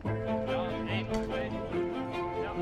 Ja, 1, 2. Ja.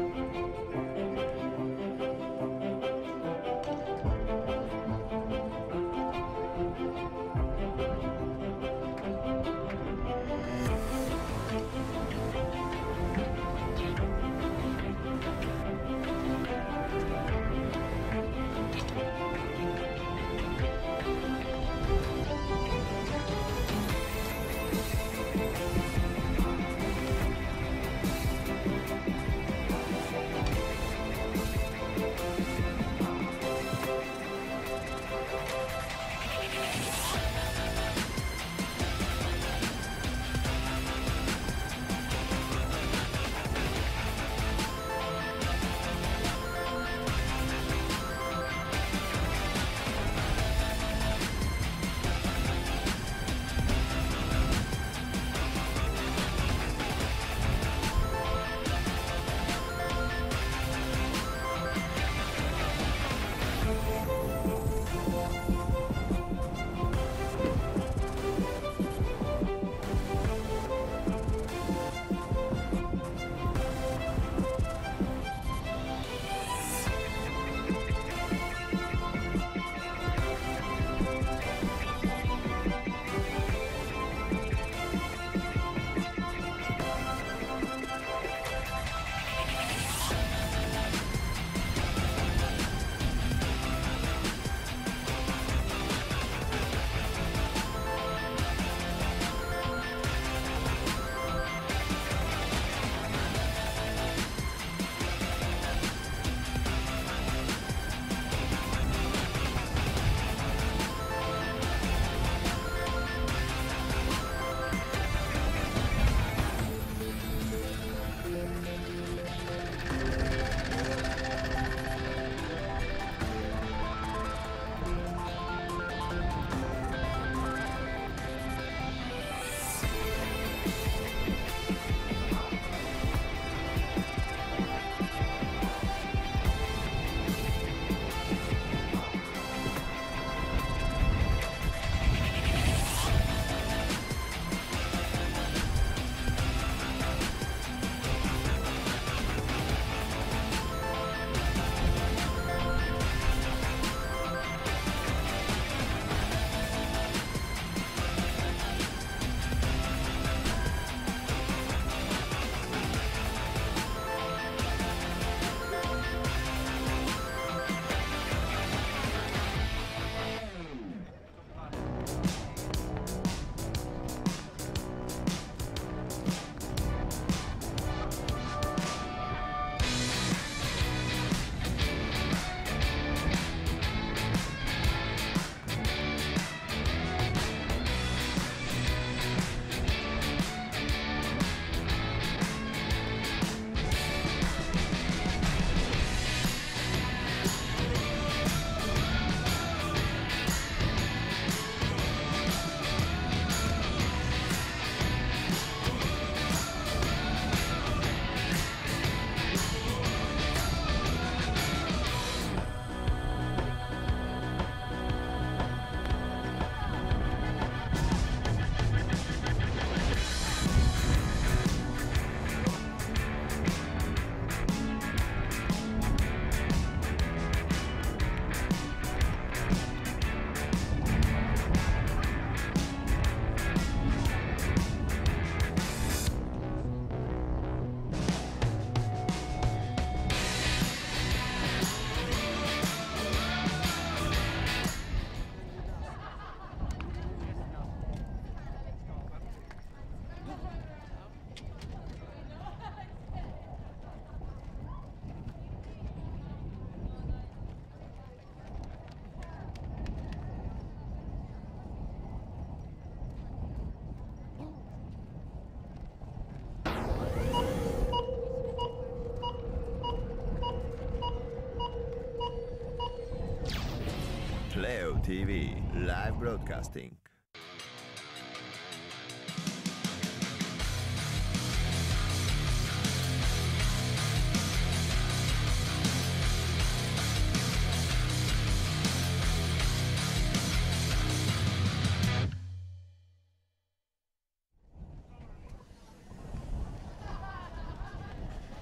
Playo.tv live broadcasting.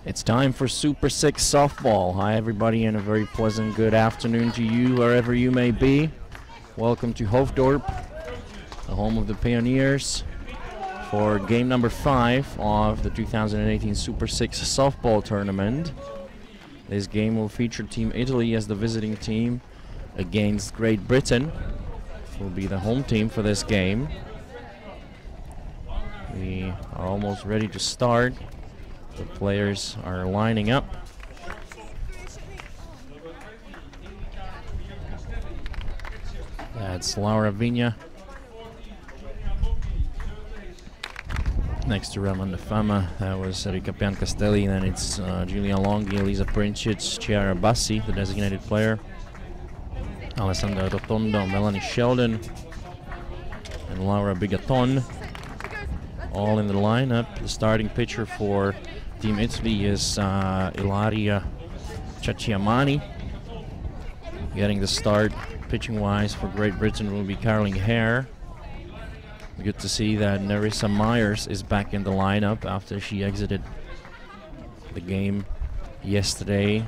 It's time for Super 6 softball. Hi everybody, and a very pleasant good afternoon to you wherever you may be. Welcome to Hoofddorp, the home of the Pioneers, for game number 5 of the 2018 Super 6 softball tournament. This game will feature Team Italy as the visiting team against Great Britain. Will be the home team for this game. We are almost ready to start. The players are lining up. That's Laura Vigna next to Ramon Fama. That was Erika Piancastelli. Then it's Giulia Longhi, Elisa Princic, Chiara Bassi, the designated player, Alessandra Rotondo, Melanie Sheldon, and Laura Bigaton. All in the lineup. The starting pitcher for Team Italy is Ilaria Cacciamani. Getting the start pitching-wise for Great Britain will be Caroline Hare. Good to see that Nerissa Myers is back in the lineup after she exited the game yesterday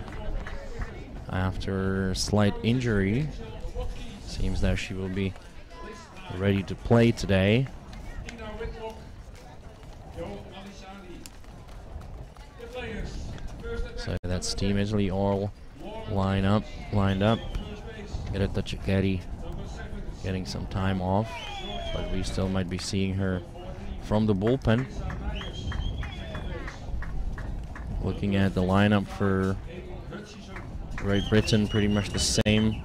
after a slight injury. Seems that she will be ready to play today. So that's Team Italy all lined up. Greta Cecchetti getting some time off, but we still might be seeing her from the bullpen. Looking at the lineup for Great Britain, pretty much the same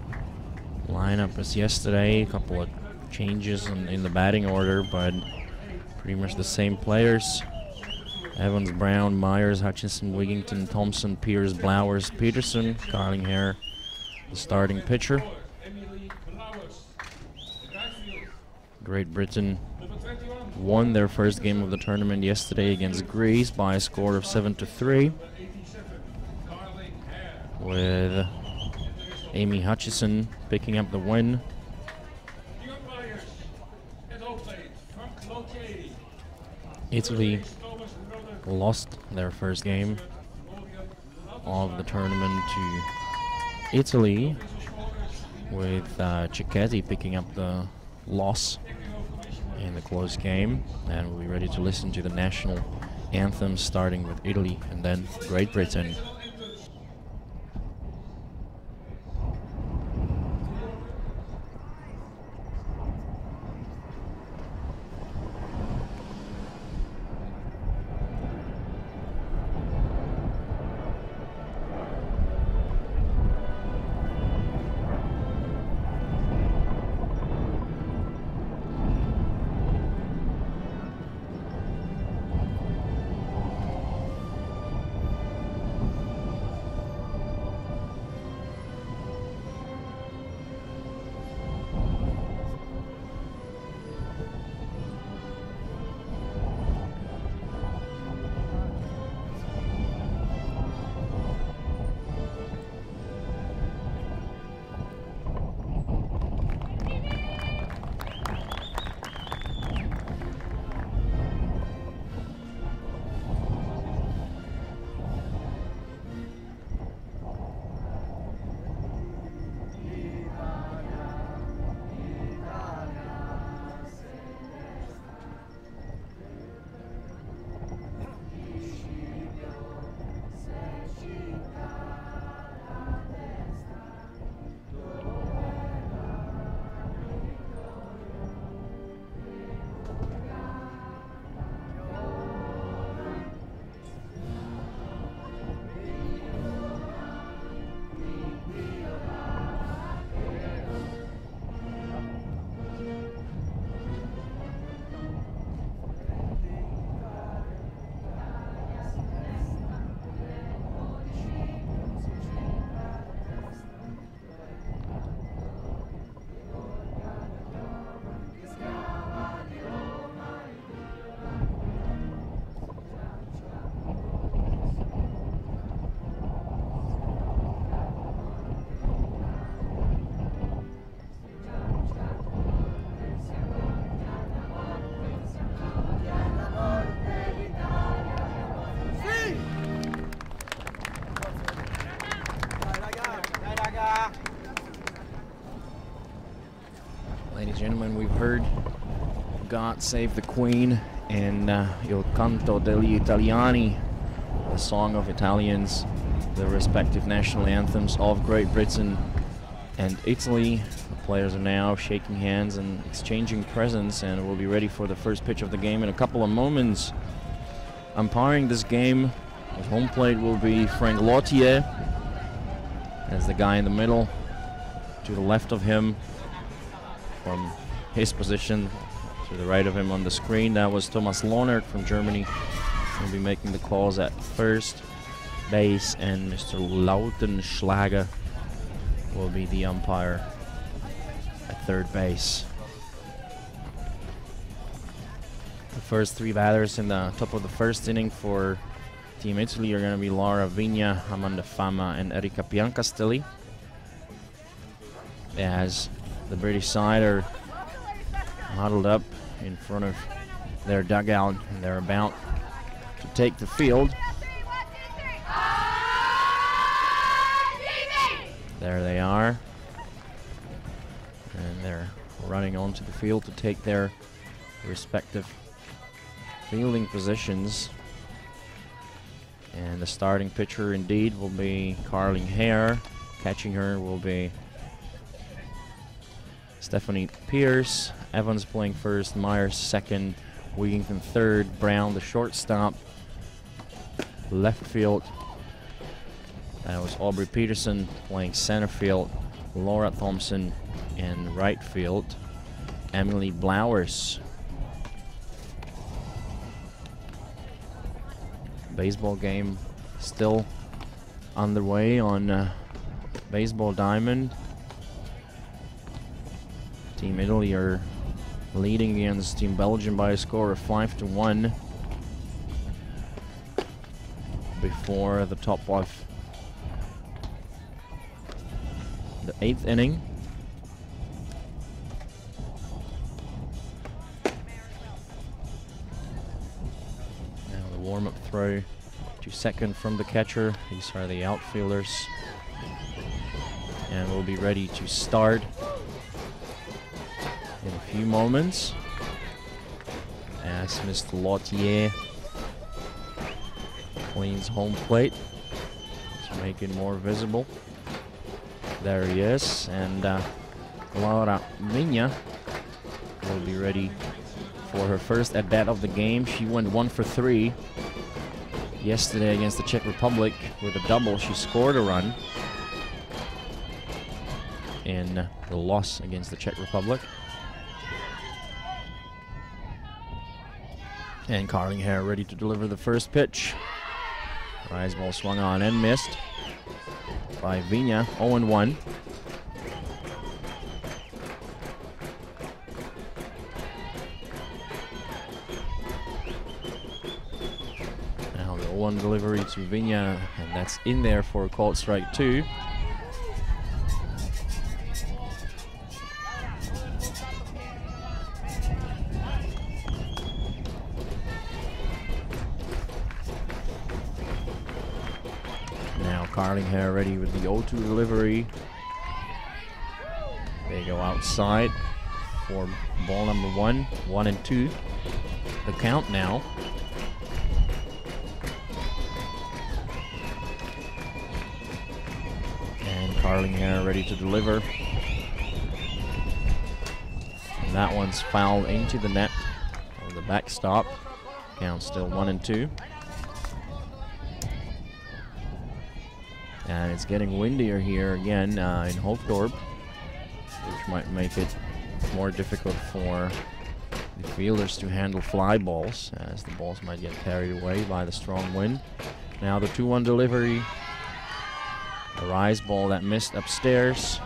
lineup as yesterday. A couple of changes in the batting order, but pretty much the same players. Evans, Brown, Myers, Hutchinson, Wigington, Thompson, Pierce, Blowers, Peterson, Caroline Hare, the starting pitcher. Great Britain won their first game of the tournament yesterday against Greece by a score of 7-3, with Amy Hutchison picking up the win. Italy lost their first game of the tournament to Italy, with Cecchetti picking up the loss in the close game. And we'll be ready to listen to the national anthem, starting with Italy and then Great Britain. God Save the Queen in Il Canto degli Italiani, the Song of Italians, the respective national anthems of Great Britain and Italy. The players are now shaking hands and exchanging presents, and will be ready for the first pitch of the game in a couple of moments. Umpiring this game at home plate will be Frank Lautier, as the guy in the middle. To the left of him, from his position, to the right of him on the screen, that was Thomas Lohnert from Germany. He'll be making the calls at first base, and Mr. Lautenschlager will be the umpire at third base. The first three batters in the top of the first inning for Team Italy are going to be Laura Vigna, Amanda Fama, and Erika Piancastelli, as the British side are huddled up in front of their dugout, and they're about to take the field. There they are, and they're running onto the field to take their respective fielding positions. And the starting pitcher indeed will be Carling Hare. Catching her will be Stephanie Pierce. Evans playing first, Myers second, Wigington third, Brown the shortstop. Left field, that was Aubrey Peterson playing center field, Laura Thompson in right field, Emily Blowers. Baseball game still underway on Baseball Diamond. Team Italy are leading against Team Belgium by a score of 5-1 before the top of the 8th inning. Now the warm-up throw to second from the catcher. These are the outfielders, and we'll be ready to start in a few moments as Mr. Lautier cleans home plate to make it more visible. There he is, and Laura Vigna will be ready for her first at bat of the game. She went 1 for 3 yesterday against the Czech Republic with a double. She scored a run in the loss against the Czech Republic. And Carling Hare ready to deliver the first pitch. Rise ball swung on and missed by Vigna, 0-1. Now the 0-1 delivery to Vigna, and that's in there for a called strike 2. Carling Hare ready with the 0-2 delivery. They go outside for ball number 1, 1-2. The count now. And Carling Hare ready to deliver. And that one's fouled into the net on the backstop. Count still 1-2. And it's getting windier here again in Hoofddorp, which might make it more difficult for the fielders to handle fly balls, as the balls might get carried away by the strong wind. Now the 2-1 delivery. A rise ball that missed upstairs.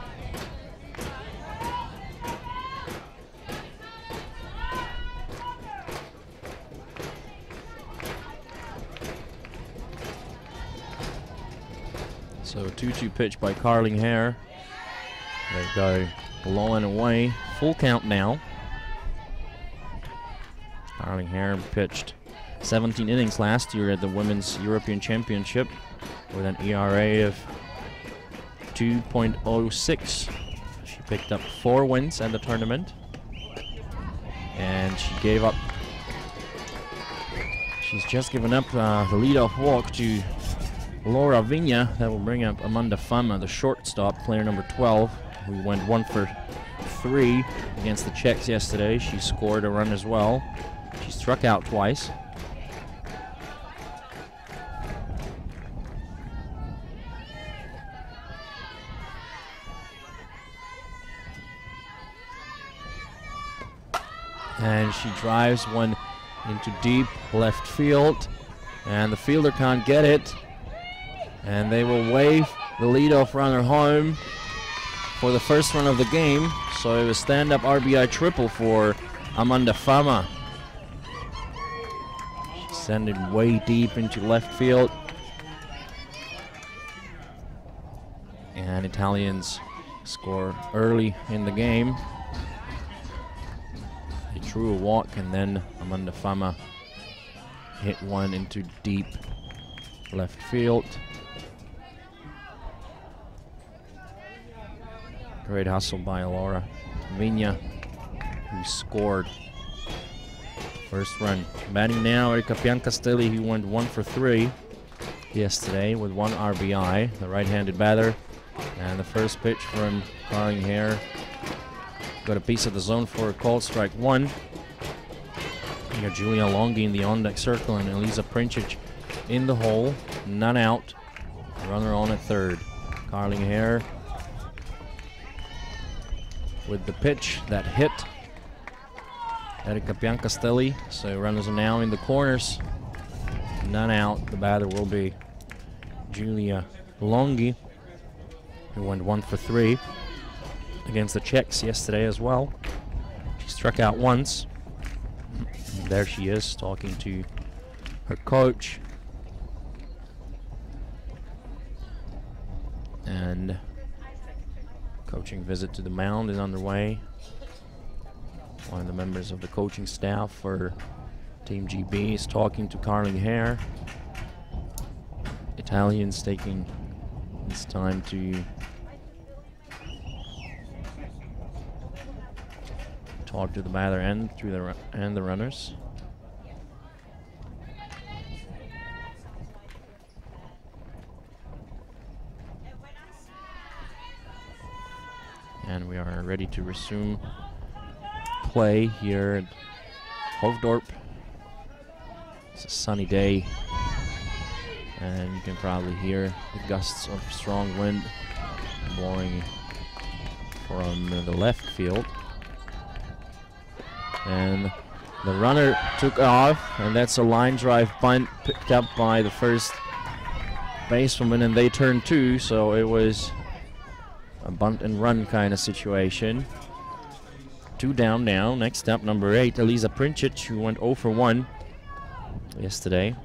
So a 2-2 pitch by Carling Hare. They go low and away. Full count now. Carling Hare pitched 17 innings last year at the Women's European Championship with an ERA of 2.06. She picked up 4 wins at the tournament. And she gave up. She's just given up the leadoff walk to Laura Vigna. That will bring up Amanda Fama, the shortstop, player number 12, who went 1 for 3 against the Czechs yesterday. She scored a run as well. She struck out twice. And she drives one into deep left field, and the fielder can't get it, and they will wave the leadoff runner home for the first run of the game. So it was stand-up RBI triple for Amanda Fama. She sent it way deep into left field, and Italians score early in the game. Drew a walk, and then Amanda Fama hit one into deep left field. Great hustle by Laura Vigna, who scored first run. Batting now, Erika Piancastelli, who went 1 for 3 yesterday with 1 RBI, the right-handed batter. And the first pitch from Carling Hare got a piece of the zone for a called strike 1. You got Julia Longi in the on-deck circle and Elisa Princic in the hole. None out. Runner on at third. Carling Hare with the pitch that hit Erika Piancastelli. So runners are now in the corners. None out. The batter will be Julia Longi, who went 1 for 3 against the Czechs yesterday as well. She struck out once. There she is, talking to her coach. And coaching visit to the mound is underway. One of the members of the coaching staff for Team GB is talking to Carling Hare. Italians taking this time to talk to the batter and through the runners. And we are ready to resume play here at Hoofddorp. It's a sunny day, and you can probably hear the gusts of strong wind blowing from the left field. And the runner took off, and that's a line drive bunt picked up by the first baseman, and they turned 2, so it was a bunt and run kind of situation. 2 down now. Next up, number 8, Elisa Princic, who went 0 for 1 yesterday.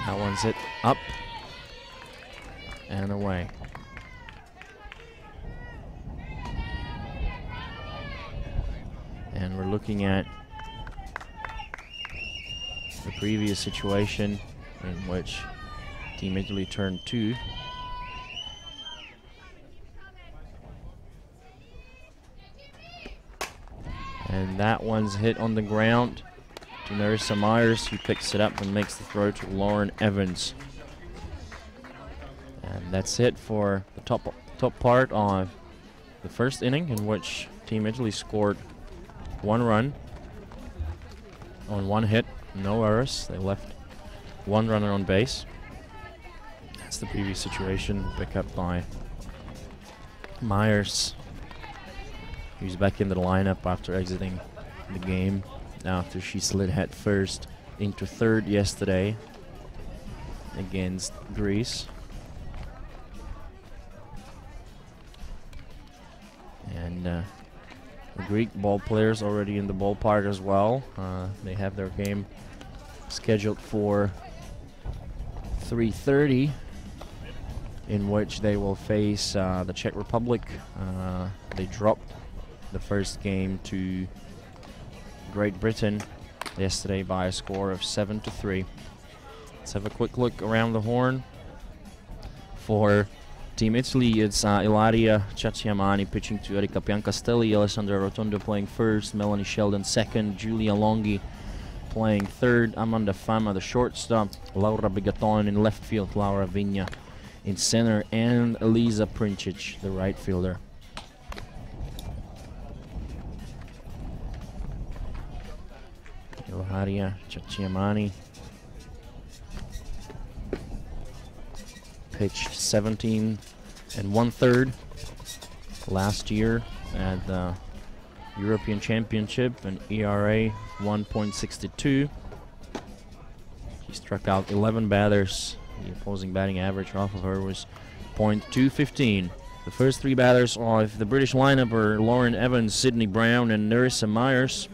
That one's hit up and away. And we're looking at the previous situation in which Team Italy turned 2. And that one's hit on the ground to Nerissa Myers, who picks it up and makes the throw to Lauren Evans. And that's it for the top part of the first inning, in which Team Italy scored 1 run on 1 hit, no errors. They left 1 runner on base. That's the previous situation, picked up by Myers, who's back into the lineup after exiting the game after she slid head first into third yesterday against Greece. And the Greek ball players already in the ballpark as well. They have their game scheduled for 3:30, in which they will face the Czech Republic. They dropped the first game to Great Britain yesterday by a score of 7-3. Let's have a quick look around the horn. For Team Italy, it's Ilaria Cacciamani pitching to Erika Piancastelli, Alessandra Rotondo playing first, Melanie Sheldon second, Giulia Longhi playing third, Amanda Fama the shortstop, Laura Bigaton in left field, Laura Vigna in center, and Elisa Princic, the right fielder. Ilaria Cacciamani pitched 17 1/3 last year at the European Championship, an ERA 1.62. She struck out 11 batters. The opposing batting average off of her was .215. The first three batters of the British lineup are Lauren Evans, Sydney Brown, and Nerissa Myers.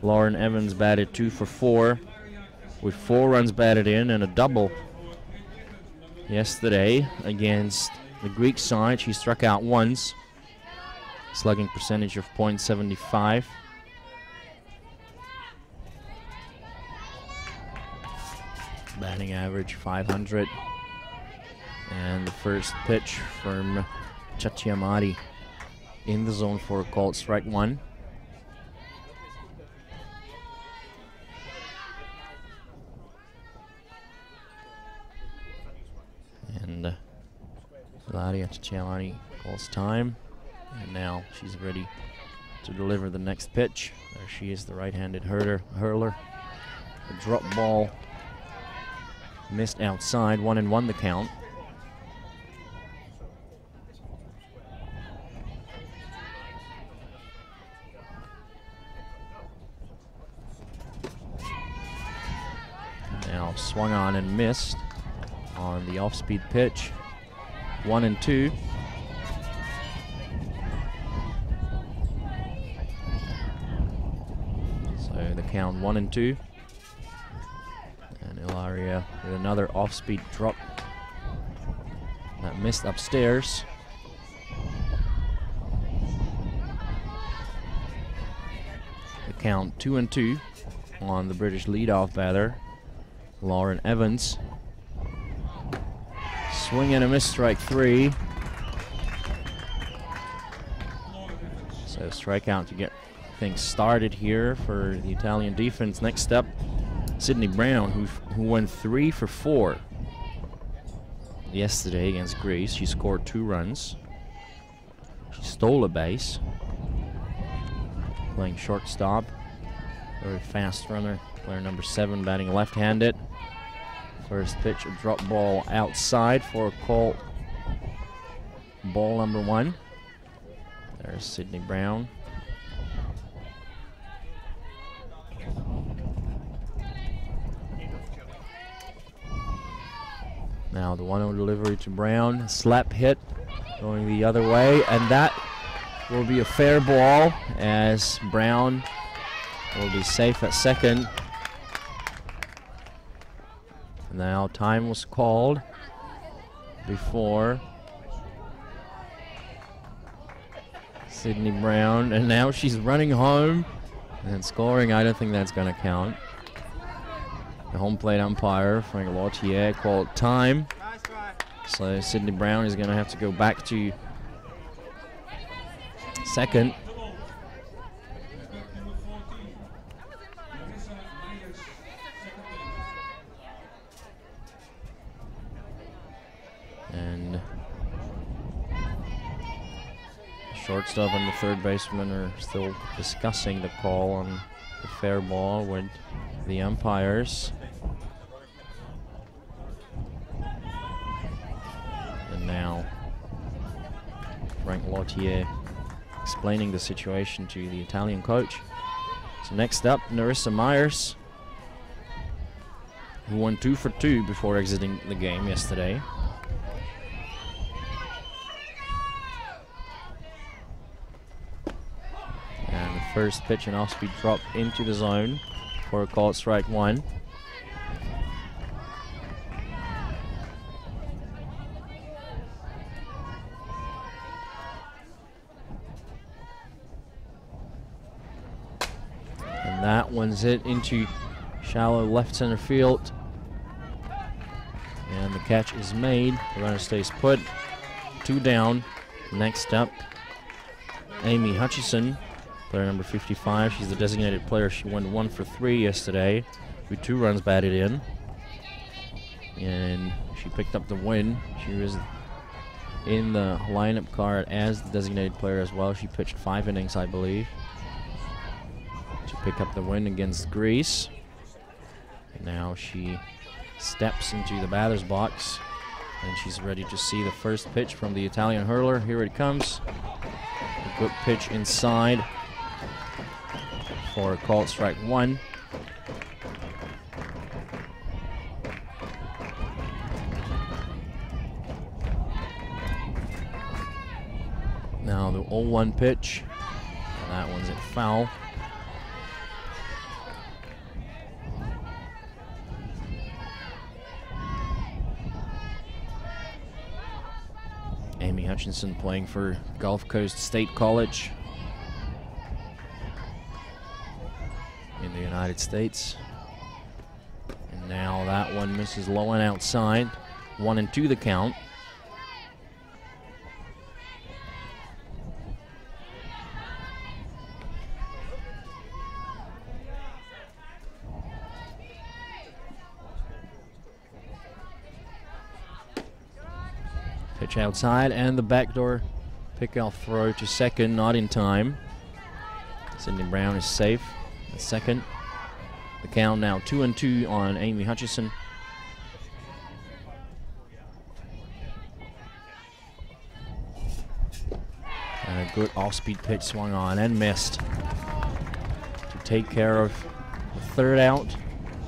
Lauren Evans batted 2 for 4 with 4 runs batted in and a double yesterday against the Greek side. She struck out once. Slugging percentage of .75. Batting average 500. And the first pitch from Cacciamani in the zone for a called strike 1. And Ilaria Cacciamani calls time. And now she's ready to deliver the next pitch. There she is, the right-handed hurler. A drop ball missed outside, 1-1 the count. Now swung on and missed on the off-speed pitch. 1-2. So the count 1-2. And Ilaria with another off-speed drop that missed upstairs. The count 2-2 on the British leadoff batter, Lauren Evans. Swing and a miss, strike 3. So strikeout to get things started here for the Italian defense. Next up, Sydney Brown, who went 3 for 4 yesterday against Greece. She scored 2 runs. She stole a base. Playing shortstop. Very fast runner. Player number 7, batting left-handed. First pitch, a drop ball outside for a call. Ball number 1. There's Sydney Brown. Now the 1-0 delivery to Brown. Slap hit going the other way, and that will be a fair ball as Brown will be safe at second. Now time was called before Sydney Brown, and now she's running home and scoring. I don't think that's going to count. The home plate umpire, Frank Lautier, called time. So Sydney Brown is going to have to go back to second. And shortstop and the third baseman are still discussing the call on the fair ball with the umpires. And now Frank Lautier explaining the situation to the Italian coach. So next up, Nerissa Myers, who won 2 for 2 before exiting the game yesterday. And the first pitch, an off-speed drop into the zone for a called strike 1. And that one's hit into shallow left center field. And the catch is made. The runner stays put. 2 down. Next up, Amy Hutchison, player number 55. She's the designated player. She went 1 for 3 yesterday with 2 runs batted in. And she picked up the win. She was in the lineup card as the designated player as well. She pitched 5 innings, I believe, to pick up the win against Greece. And now she steps into the batter's box, and she's ready to see the first pitch from the Italian hurler. Here it comes. A good pitch inside for a called strike 1. Now the 0-1 pitch. And that one's at foul. Amy Hutchinson playing for Gulf Coast State College in the United States. And now that one misses low and outside. 1-2 the count. Pitch outside, and the backdoor pick-off throw to second, not in time. Sydney Brown is safe at second. The count now 2-2 on Amy Hutchison. And a good off-speed pitch swung on and missed to take care of the third out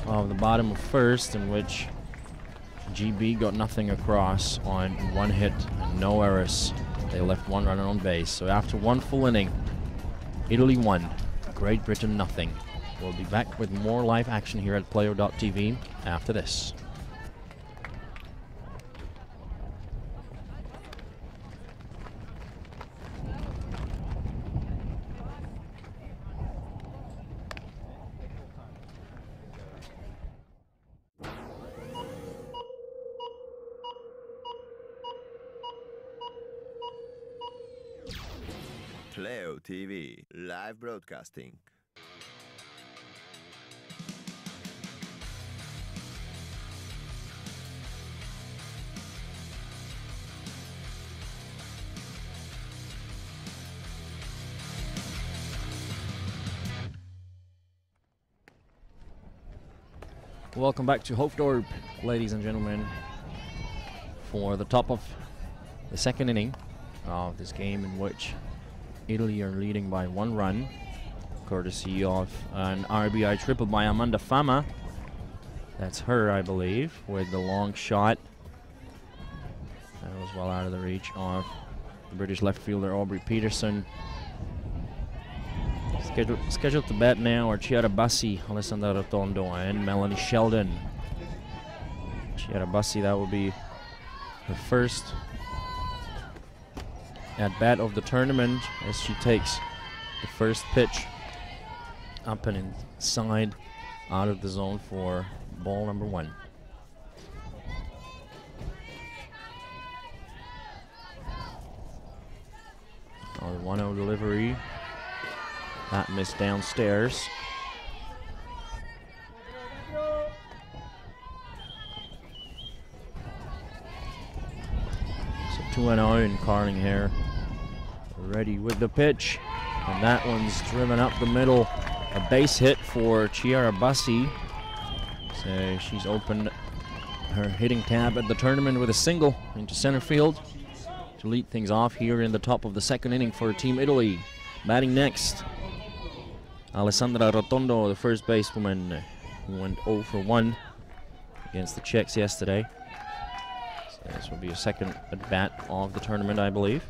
of the bottom of first, in which GB got nothing across on 1 hit and no errors. They left 1 runner on base. So after 1 full inning, Italy 1, Great Britain nothing. We'll be back with more live action here at Playo.tv after this. Playo.tv live broadcasting. Welcome back to Hoofddorp, ladies and gentlemen, for the top of the second inning of this game, in which Italy are leading by 1 run, courtesy of an RBI triple by Amanda Fama. That's her, I believe, with the long shot. That was well out of the reach of the British left fielder Aubrey Peterson. Scheduled to bat now are Chiara Bassi, Alessandra Rotondo, and Melanie Sheldon. Chiara Bassi, that will be her first at bat of the tournament, as she takes the first pitch up and inside, out of the zone for ball number 1. Oh, the 1-0 delivery. That missed downstairs. So 2-0, and Carling here ready with the pitch. And that one's driven up the middle. A base hit for Chiara Bassi. So she's opened her hitting tab at the tournament with a single into center field to lead things off here in the top of the second inning for Team Italy. Batting next, Alessandra Rotondo, the first basewoman, who went 0 for 1 against the Czechs yesterday. So this will be a second at bat of the tournament, I believe.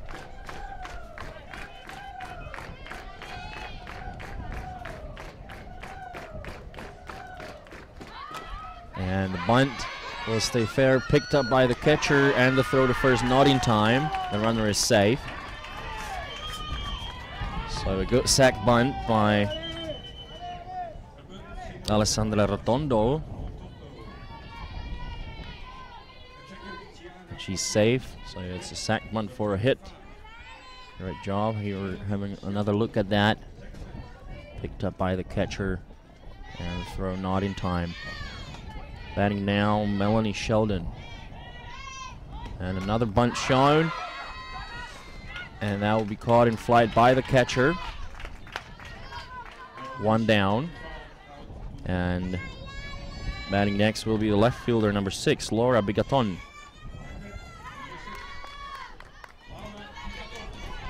And the bunt will stay fair, picked up by the catcher, and the throw to first not in time. The runner is safe. So a good sack bunt by Alessandra Rotondo. she's safe. So it's a sack bunt for a hit. Great job. Here we're having another look at that. Picked up by the catcher, and the throw not in time. Batting now, Melanie Sheldon. And another bunt shown. And that will be caught in flight by the catcher. One down. And batting next will be the left fielder, number 6, Laura Bigaton.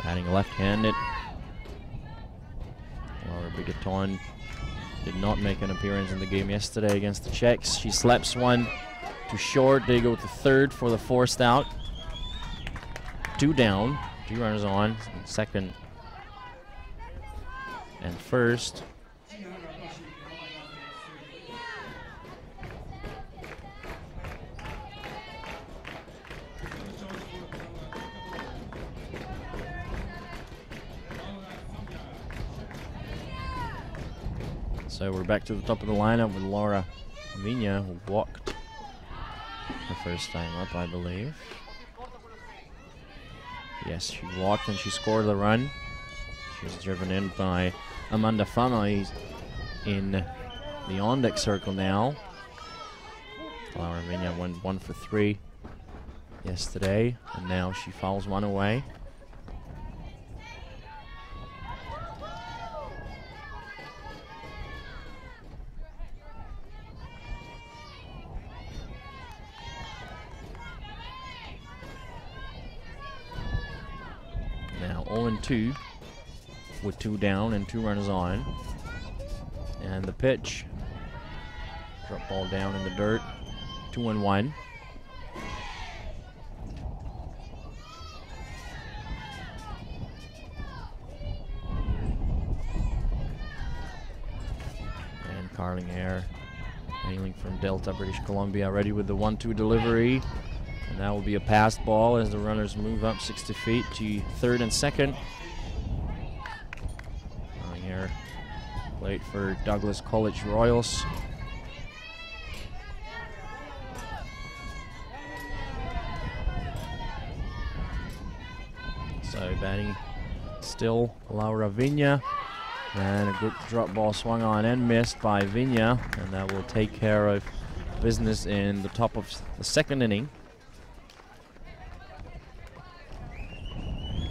Batting left-handed. Laura Bigaton did not make an appearance in the game yesterday against the Czechs. She slaps one to short. They go to third for the forced out. 2 down. 2 runners on. Second and first. So we're back to the top of the lineup with Laura Vigna, who walked the first time up, I believe. Yes, she walked and she scored the run. She was driven in by Amanda Fama in the on-deck circle now. Laura Vigna went 1 for 3 yesterday, and now she fouls one away. Now 0-2 with 2 down and 2 runners on. And the pitch. Drop ball down in the dirt. 2-1. And Carling Air, hailing from Delta, British Columbia, ready with the 1-2 delivery. And that will be a passed ball as the runners move up 60 feet to third and second. Here, played for Douglas College Royals. So batting still Laura Vigna. And a good drop ball swung on and missed by Vigna. And that will take care of business in the top of the second inning.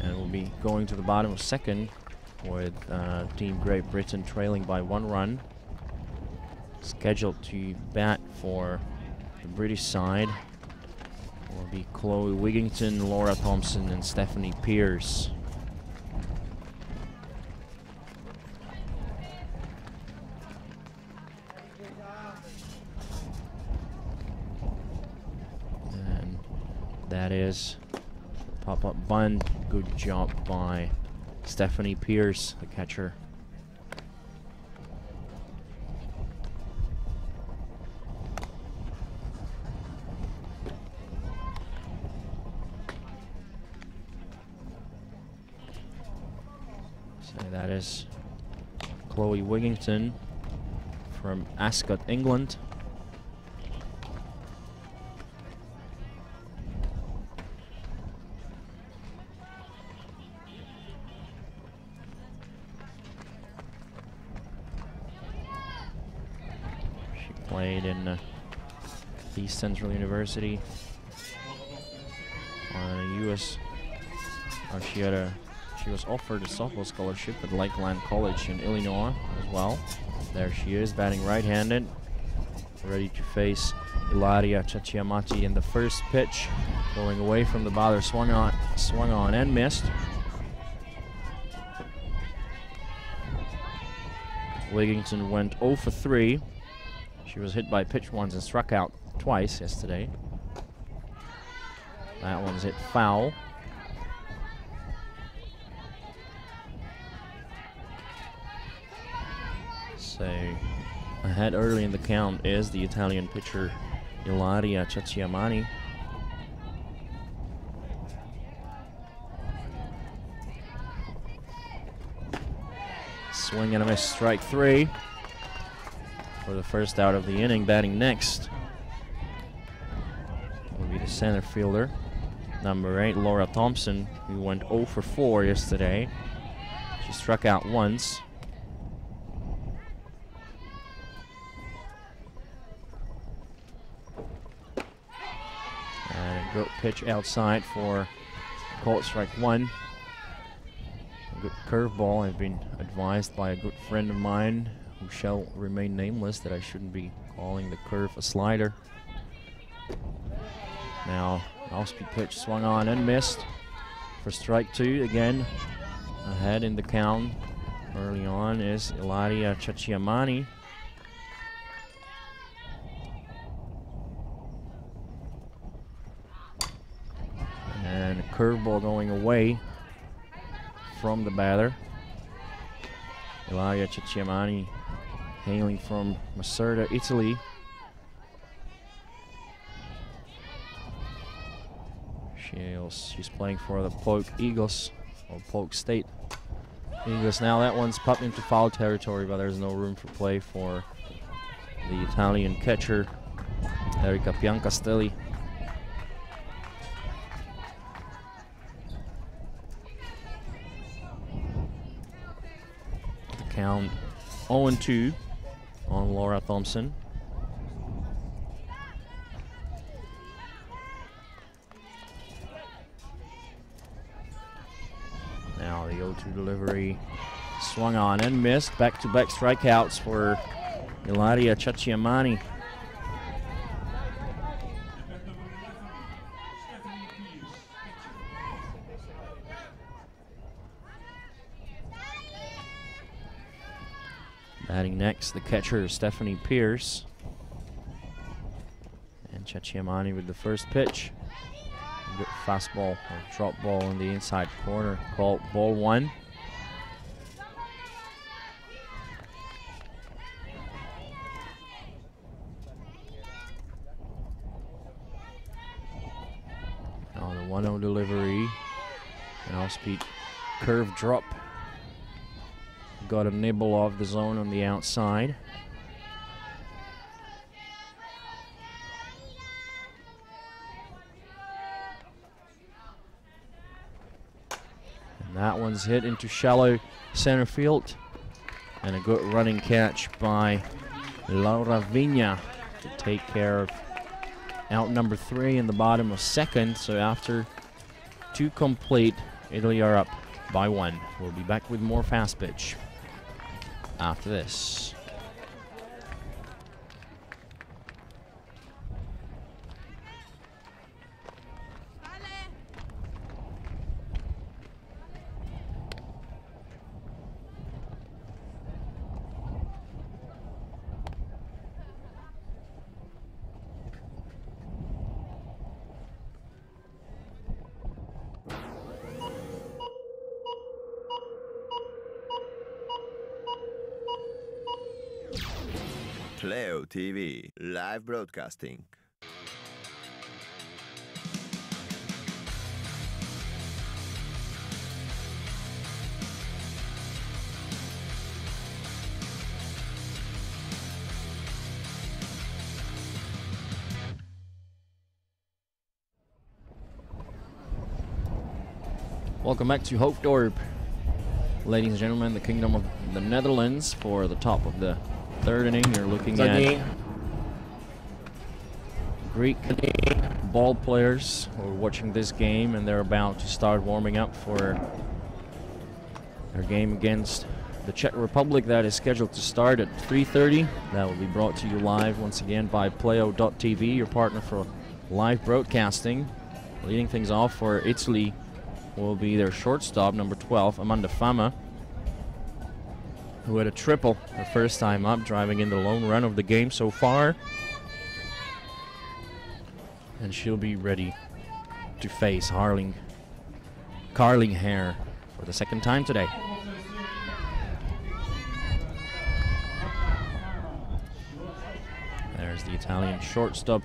And we'll be going to the bottom of second with Team Great Britain trailing by 1 run. Scheduled to bat for the British side will be Chloe Wigington, Laura Thompson, and Stephanie Pierce. And that is pop-up bunt. Good job by Stephanie Pierce, the catcher. So that is Chloe Wigington from Ascot, England. Played in East Central University on a U.S. She was offered a softball scholarship at Lakeland College in Illinois as well. There she is, batting right-handed, ready to face Ilaria Chachiamati in the first pitch. Going away from the bother, swung on and missed. Wigington went 0 for 3. She was hit by pitch once and struck out twice yesterday. That one's hit foul. So ahead early in the count is the Italian pitcher Ilaria Chachiamani. Swing and a miss, strike 3. For the first out of the inning. Batting next will be the center fielder, number 8, Laura Thompson, who went 0 for 4 yesterday. She struck out once. And a good pitch outside for called strike 1. A good curveball. I've been advised by a good friend of mine, who shall remain nameless, that I shouldn't be calling the curve a slider. Now, off-speed pitch swung on and missed for strike 2. Again, ahead in the count early on is Ilaria Chachiamani. And a curveball going away from the batter. Ilaria Chachiamani, hailing from Macerta, Italy. She's playing for the Polk Eagles, or Polk State Eagles. Now that one's popped into foul territory, but there's no room for play for the Italian catcher, Erika Piancastelli. The count 0-2 on Laura Thompson. Now the 0-2 delivery swung on and missed. Back-to-back strikeouts for Ilaria Chachiamani. Batting next, the catcher, Stephanie Pierce. And Chachiamani with the first pitch. Good fastball or drop ball in the inside corner, called ball 1. Now the 1-0 delivery, an off-speed curve drop. Got a nibble off the zone on the outside. That one's hit into shallow center field. And a good running catch by Laura Vigna to take care of out number 3 in the bottom of second. So after 2 complete, Italy are up by 1. We'll be back with more fast pitch after this. Playo.tv, live broadcasting. Welcome back to Hoofddorp, ladies and gentlemen, the Kingdom of the Netherlands. For the top of the 3rd inning, you're looking at Greek ball players who are watching this game, and they're about to start warming up for their game against the Czech Republic that is scheduled to start at 3:30. That will be brought to you live once again by Playo.tv, your partner for live broadcasting. Leading things off for Italy will be their shortstop, number 12, Amanda Fama, who had a triple her first time up, driving in the lone run of the game so far. And she'll be ready to face Carling Hare for the 2nd time today. There's the Italian shortstop.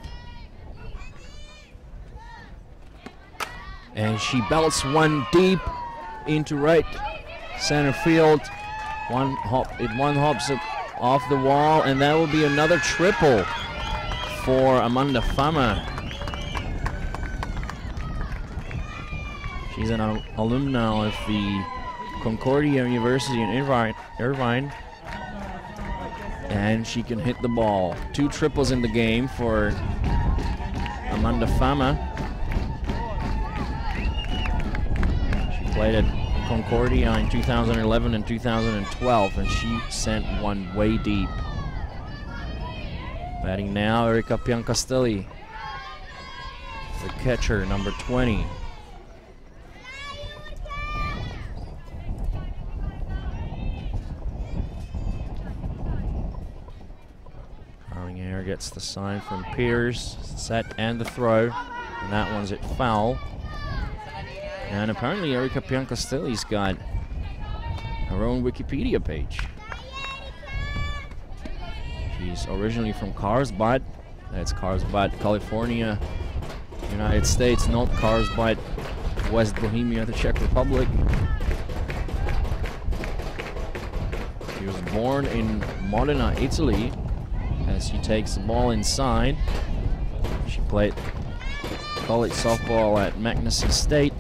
And she belts one deep into right center field. One hops it off the wall, and that will be another triple for Amanda Fama. She's an alumna of the Concordia University in Irvine. And she can hit the ball. 2 triples in the game for Amanda Fama. She played at Concordia in 2011 and 2012, and she sent one way deep. Batting now, Erika Piancastelli, the catcher, number 20. Gets the sign from Piers, set and the throw, and that one's hit foul. And apparently Erika Piancastelli's got her own Wikipedia page. She's originally from Carlsbad. That's Carlsbad, California, United States, not Carlsbad, West Bohemia, the Czech Republic. She was born in Modena, Italy. As she takes the ball inside. She played college softball at Magnuson State.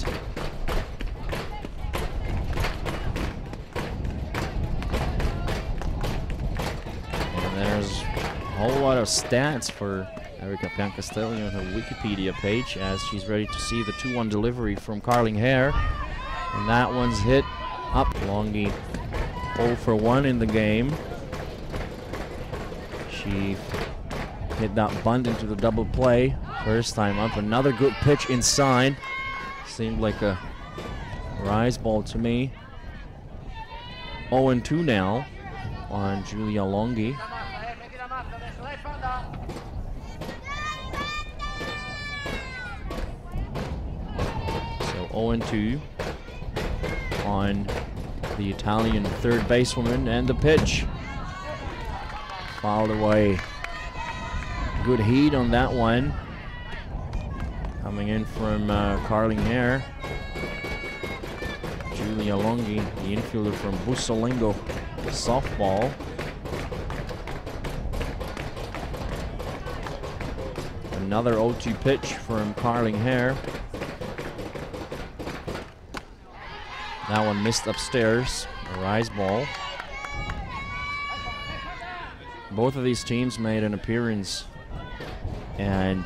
And there's a whole lot of stats for Erika Piancastelli on her Wikipedia page as she's ready to see the 2-1 delivery from Carling Hare. And that one's hit up. Longy 0 for 1 in the game. She hit that bunt into the double play. First time up. Another good pitch inside. Seemed like a rise ball to me. 0-2 now on Julia Longy. So 0-2 on the Italian third basewoman, and the pitch. Fouled away. Good heat on that one. Coming in from Carling Hare. Julia Longy, the infielder from Bussolengo softball. Another 0-2 pitch from Carling Hare. That one missed upstairs. A rise ball. Both of these teams made an appearance and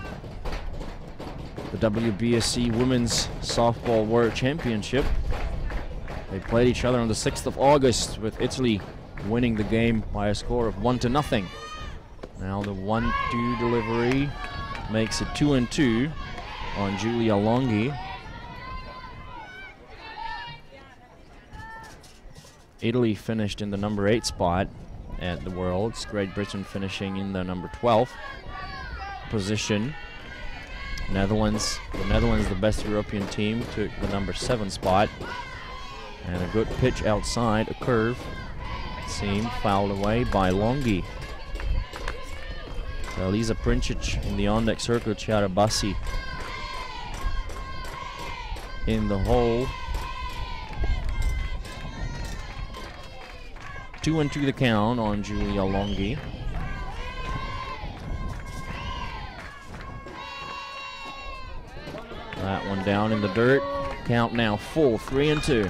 the WBSC Women's Softball World Championship. They played each other on the 6th of August, with Italy winning the game by a score of 1-0. Now the 1-2 delivery makes it 2-2 on Julia Longy. Italy finished in the number 8 spot at the Worlds. Great Britain finishing in the number 12 position. The Netherlands, the best European team, took the number 7 spot. And a good pitch outside, a curve, seemed fouled away by Longy. So Lisa Princic in the on-deck circle, Chiara Bassi in the hole. 2-2 the count on Julia Longy. That one down in the dirt. Count now full, 3-2.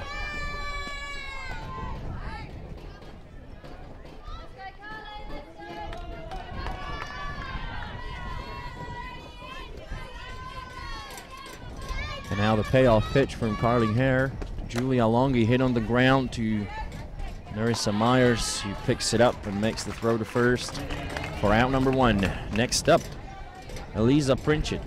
And now the payoff pitch from Carling Hare. Julia Longy hit on the ground to Nerissa Myers, who picks it up and makes the throw to first for out number 1. Next up, Elisa Princic.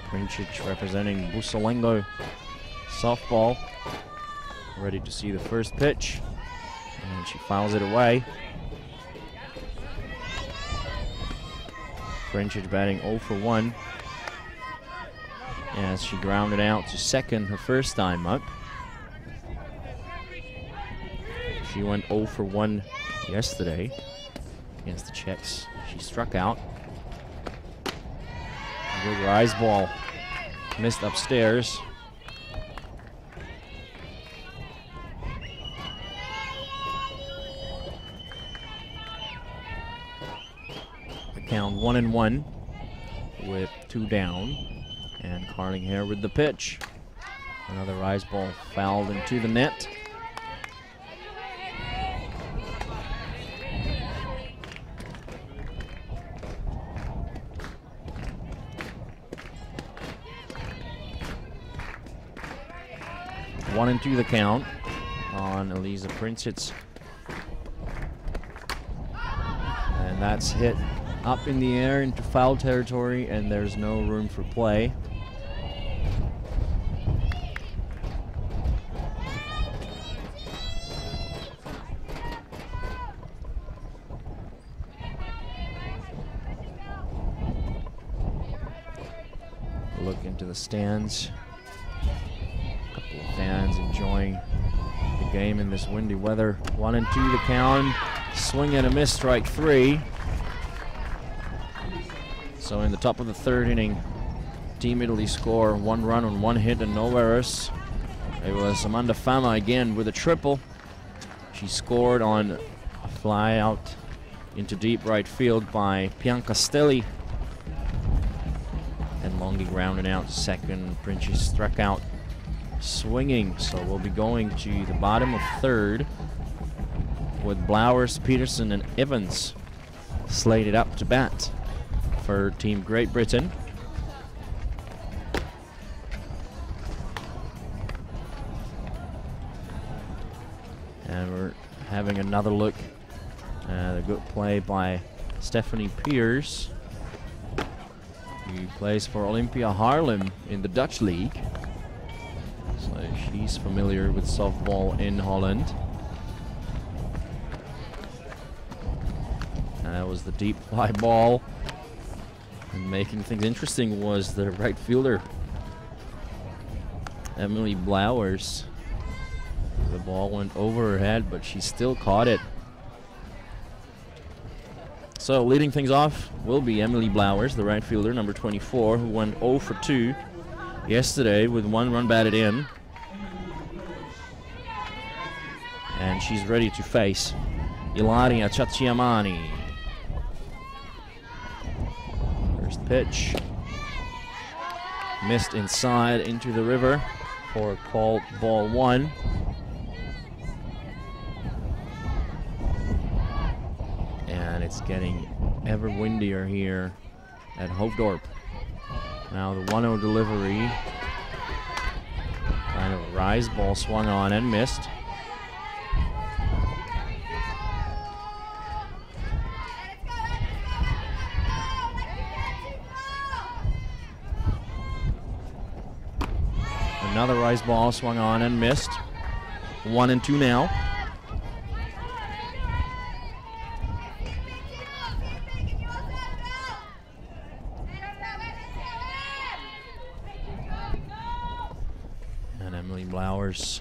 Princic representing Bussolengo softball. Ready to see the first pitch, and she fouls it away. Princic batting 0 for 1 as she grounded out to second her first time up. She went 0 for 1 yesterday against the Czechs. She struck out. Good rise ball, missed upstairs. count 1-1 with 2 down. And Carling here with the pitch. Another rise ball fouled into the net. One and 2 the count on Elisa Princic. And that's hit up in the air into foul territory, and there's no room for play. Look into the stands. A couple of fans enjoying the game in this windy weather. 1 and 2 the count. Swing and a miss, strike 3. So in the top of the 3rd inning, Team Italy score 1 run on 1 hit and no errors. It was Amanda Fama again with a triple. She scored on a fly out into deep right field by Piancastelli. And Longi grounded out second. Princic struck out swinging. So we'll be going to the bottom of 3rd with Blowers, Peterson, and Evans slated up to bat for Team Great Britain. And we're having another look at a good play by Stephanie Peers, who plays for Olympia Haarlem in the Dutch league. So she's familiar with softball in Holland. That was the deep fly ball. And making things interesting was the right fielder, Emily Blowers. The ball went over her head, but she still caught it. So leading things off will be Emily Blowers, the right fielder, number 24, who went 0 for 2 yesterday with 1 run batted in. And she's ready to face Ilaria Cacciamani. First pitch. Missed inside into the river for a called ball 1. And it's getting ever windier here at Hoofddorp. Now the 1-0 delivery. Kind of a rise ball swung on and missed. Another rise ball swung on and missed. 1 and 2 now. And Emily Blowers.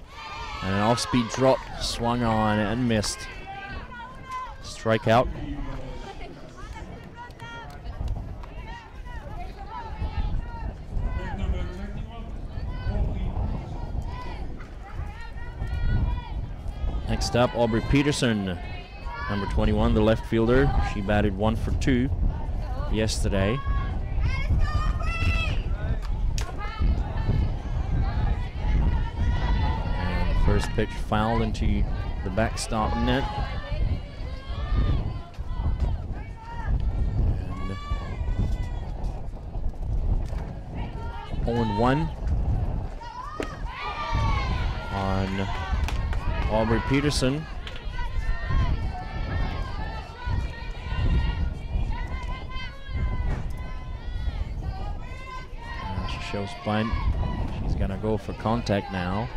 And an off-speed drop swung on and missed. Strikeout. Next up, Aubrey Peterson, number 21, the left fielder. She batted 1 for 2 yesterday. And the first pitch fouled into the backstop net. And 0-1 on Aubrey Peterson. She shows bunt. She's gonna go for contact now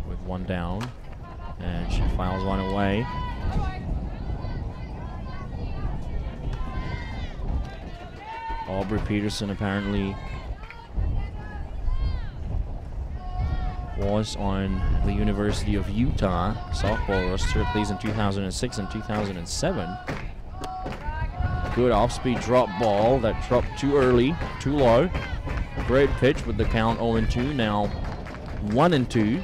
with 1 down, and she fouls 1 away. Aubrey Peterson apparently was on the University of Utah softball roster, at least in 2006 and 2007. Good off-speed drop ball that dropped too early, too low. Great pitch with the count 0 and 2, now 1 and 2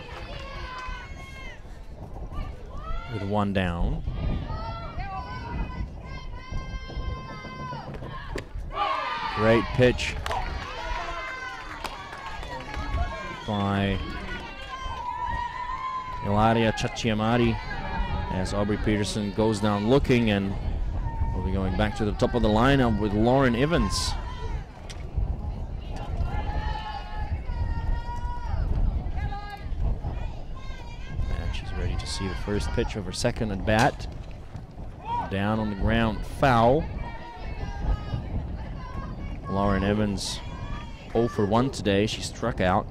with 1 down. Great pitch by Ilaria Chachiamari as Aubrey Peterson goes down looking, and we'll be going back to the top of the lineup with Lauren Evans. And she's ready to see the first pitch of her second at bat. Down on the ground, foul. Lauren Evans 0 for 1 today. She struck out.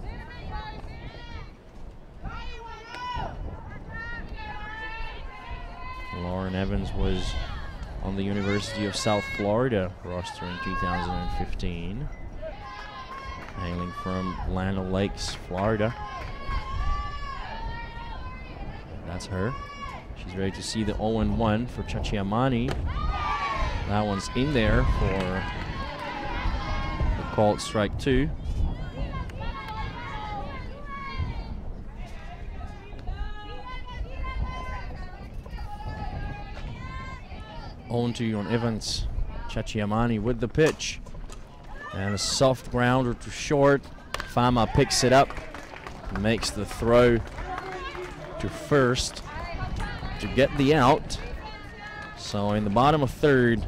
Lauren Evans was on the University of South Florida roster in 2015, hailing from Land O'Lakes, Florida. That's her. She's ready to see the 0-1 for Chachiamani. That one's in there for the called strike 2. On Evans. Chachiamani with the pitch. And a soft grounder to short. Fama picks it up. Makes the throw to first to get the out. So in the bottom of third,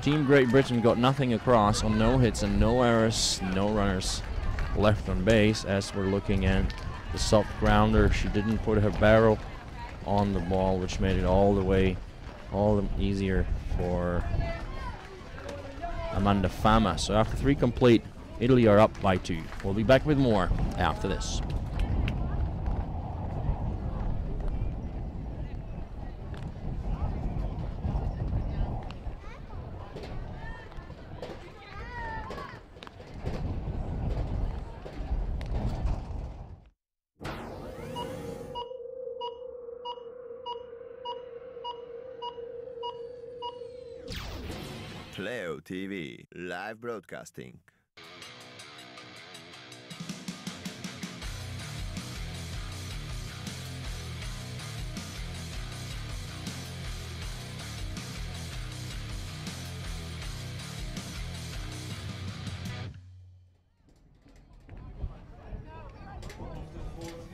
Team Great Britain got nothing across on no hits and no errors, no runners left on base. As we're looking at the soft grounder, she didn't put her barrel on the ball, which made it all the easier for Amanda Fama. So after 3 complete, Italy are up by 2. We'll be back with more after this. Playo.tv live broadcasting.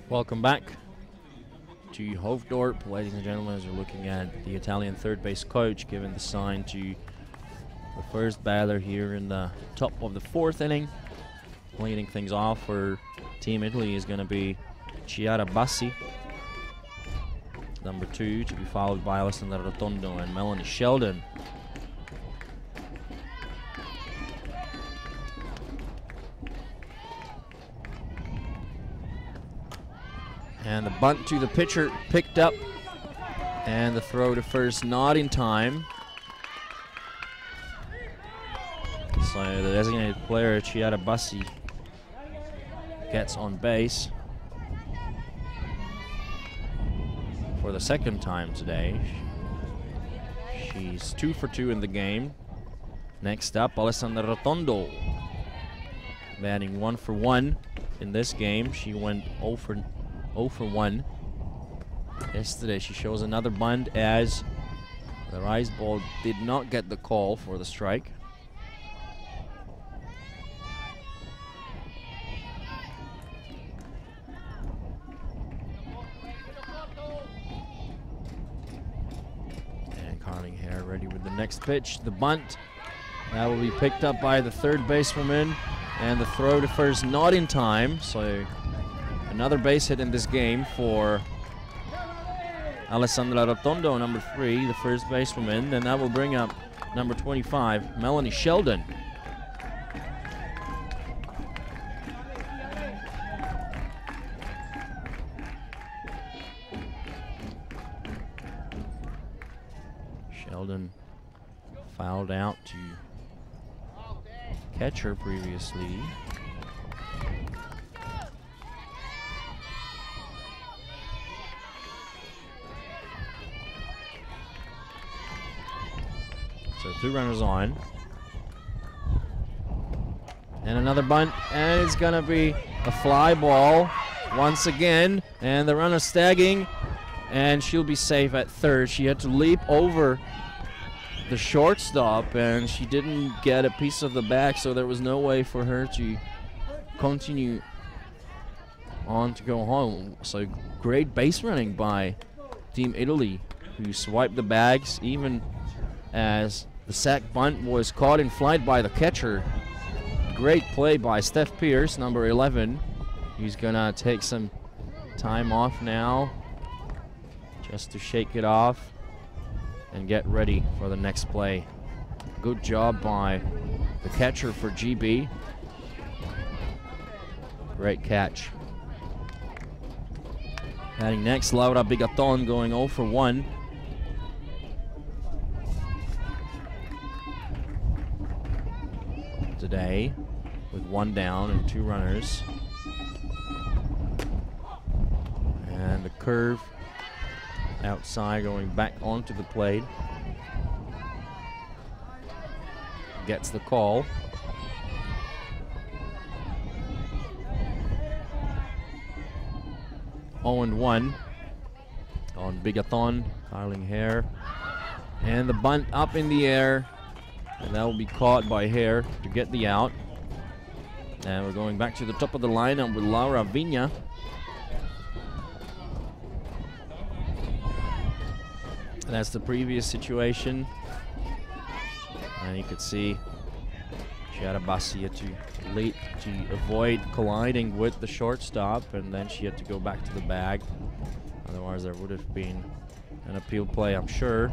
Welcome back to Hoofddorp, ladies and gentlemen, as we're looking at the Italian third base coach giving the sign to the first batter here in the top of the 4th inning. Leading things off for Team Italy is going to be Chiara Bassi, number 2, to be followed by Alessandra Rotondo and Melanie Sheldon. And the bunt to the pitcher picked up, and the throw to first not in time. So the designated player, Chiara Bassi, gets on base for the second time today. She's 2 for 2 in the game. Next up, Alessandra Rotondo, batting 1 for 1 in this game. She went 0 for 1 yesterday. She shows another bunt as the rise ball did not get the call for the strike. Ready with the next pitch. The bunt that will be picked up by the third basewoman, and the throw to first not in time. So another base hit in this game for Alessandra Rotondo, number 3, the first basewoman, and that will bring up number 25, Melanie Sheldon. Sheldon fouled out to catcher previously. So 2 runners on. And another bunt, and it's gonna be a fly ball once again, and the runner stagging, and she'll be safe at third. She had to leap over the shortstop, and she didn't get a piece of the bag, so there was no way for her to continue on to go home. So great base running by Team Italy, who swiped the bags even as the sack bunt was caught in flight by the catcher. Great play by Steph Pierce, number 11. He's gonna take some time off now just to shake it off and get ready for the next play. Good job by the catcher for GB. Great catch. Batting next, Laura Bigaton going 0 for 1. Today, with 1 down and 2 runners. And the curve outside going back onto the plate. Gets the call. And 1 on Bigathon, Carling Hare. And the bunt up in the air. And that will be caught by Hare to get the out. And we're going back to the top of the lineup with Laura Vigna. And that's the previous situation. And you could see Chiara Bassi had to avoid colliding with the shortstop, and then she had to go back to the bag. Otherwise there would have been an appeal play, I'm sure.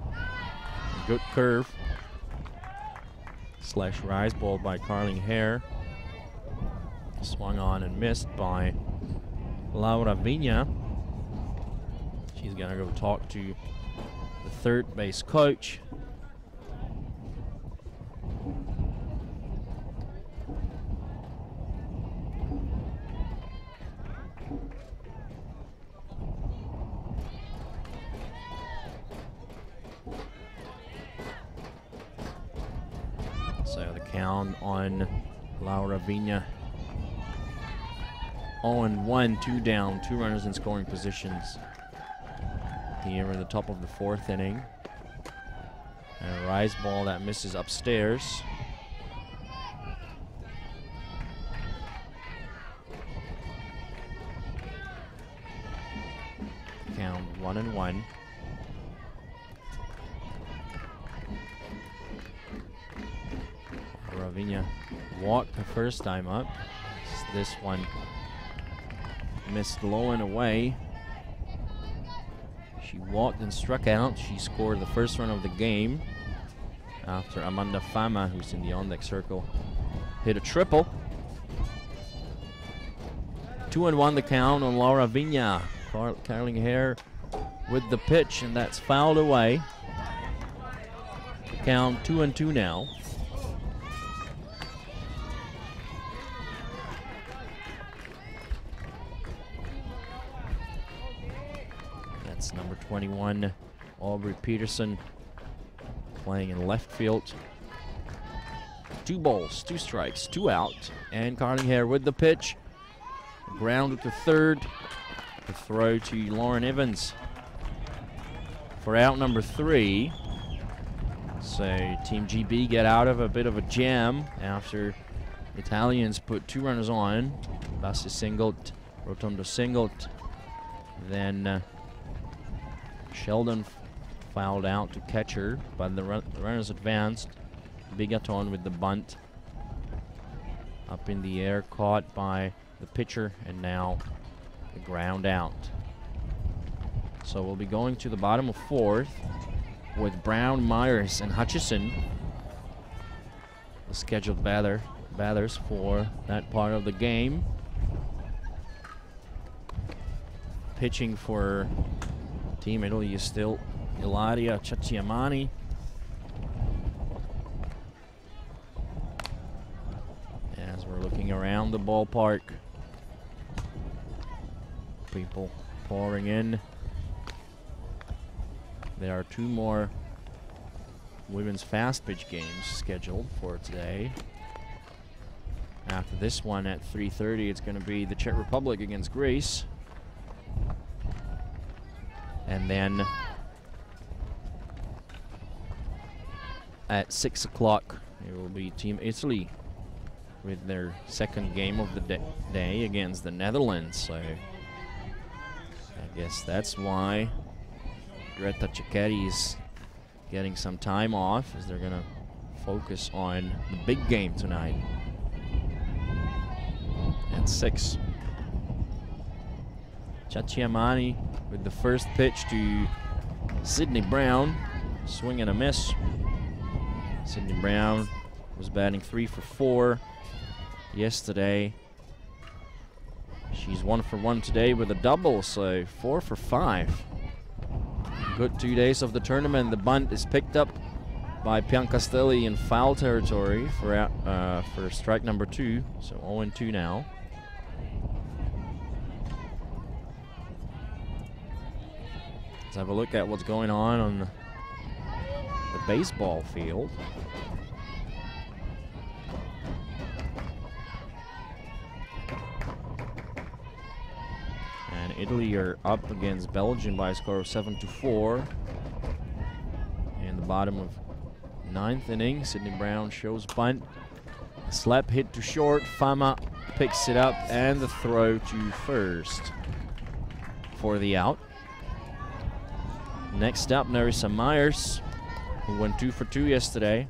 A good curve. Slash rise ball by Carling Hare. Swung on and missed by Laura Vigna. She's gonna go talk to the third base coach. So the count on Laura Vigna. 0-1, 2 down, 2 runners in scoring positions. Here in the top of the 4th inning. And a rise ball that misses upstairs. Count 1-1. Ravinia walked the first time up. This one missed low and away. She walked and struck out. She scored the first run of the game after Amanda Fama, who's in the on-deck circle, hit a triple. 2-1 the count on Laura Vigna. Carling Hare with the pitch, and that's fouled away. Count 2-2 now. That's number 21, Aubrey Peterson, playing in left field. 2 balls, 2 strikes, 2 out. And Carling Hare with the pitch. Grounded to third. The throw to Lauren Evans for out number 3. So Team GB get out of a bit of a jam after Italians put 2 runners on. Bassi singled, Rotondo singled. Then Sheldon fouled out to catcher, but the runners advanced. Bigaton with the bunt. Up in the air, caught by the pitcher, and now the ground out. So we'll be going to the bottom of 4th with Brown, Myers, and Hutchison, the scheduled batters for that part of the game. Pitching for Team Italy is still Ilaria Cacciamani. As we're looking around the ballpark, people pouring in. There are 2 more women's fast pitch games scheduled for today. After this one at 3:30, it's going to be the Czech Republic against Greece. And then At 6 o'clock, it will be Team Italy with their second game of the day against the Netherlands. So I guess that's why Greta Cecchetti is getting some time off, as they're going to focus on the big game tonight at 6. Cacciamani with the first pitch to Sydney Brown. Swing and a miss. Sydney Brown was batting 3 for 4 yesterday. She's 1 for 1 today with a double, so 4 for 5. Good 2 days of the tournament. The bunt is picked up by Piancastelli in foul territory for strike number 2, so 0-2 now. Let's have a look at what's going on the baseball field. And Italy are up against Belgium by a score of 7-4. In the bottom of 9th inning, Sydney Brown shows bunt. A slap hit to short. Fama picks it up, and the throw to first for the out. Next up, Nerissa Myers, who went 2 for 2 yesterday.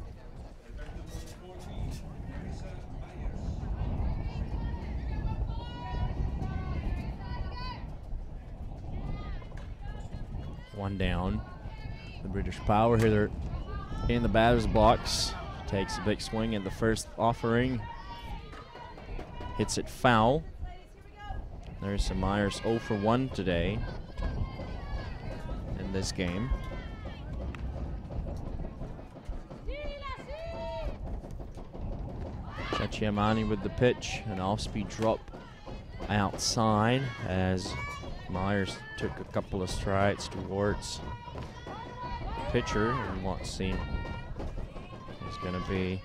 One down. The British power hitter in the batter's box takes a big swing at the first offering. Hits it foul. Nerissa Myers 0 for 1 today in this game. Cacciamani with the pitch, an off-speed drop outside as Myers took a couple of strides towards the pitcher, and what seemed is going to be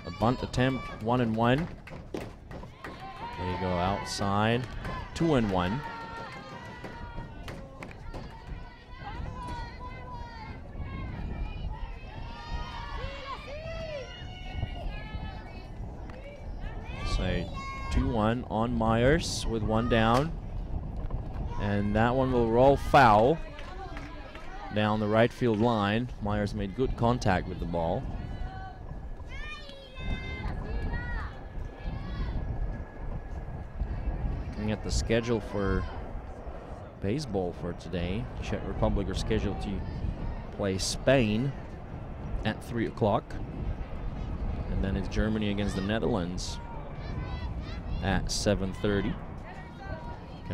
a bunt attempt. 1-1. There you go, outside. 2-1. So 2-1 on Myers with 1 down. And that one will roll foul down the right field line. Myers made good contact with the ball. Looking at the schedule for baseball for today, Czech Republic are scheduled to play Spain at 3 o'clock. And then it's Germany against the Netherlands at 7:30. You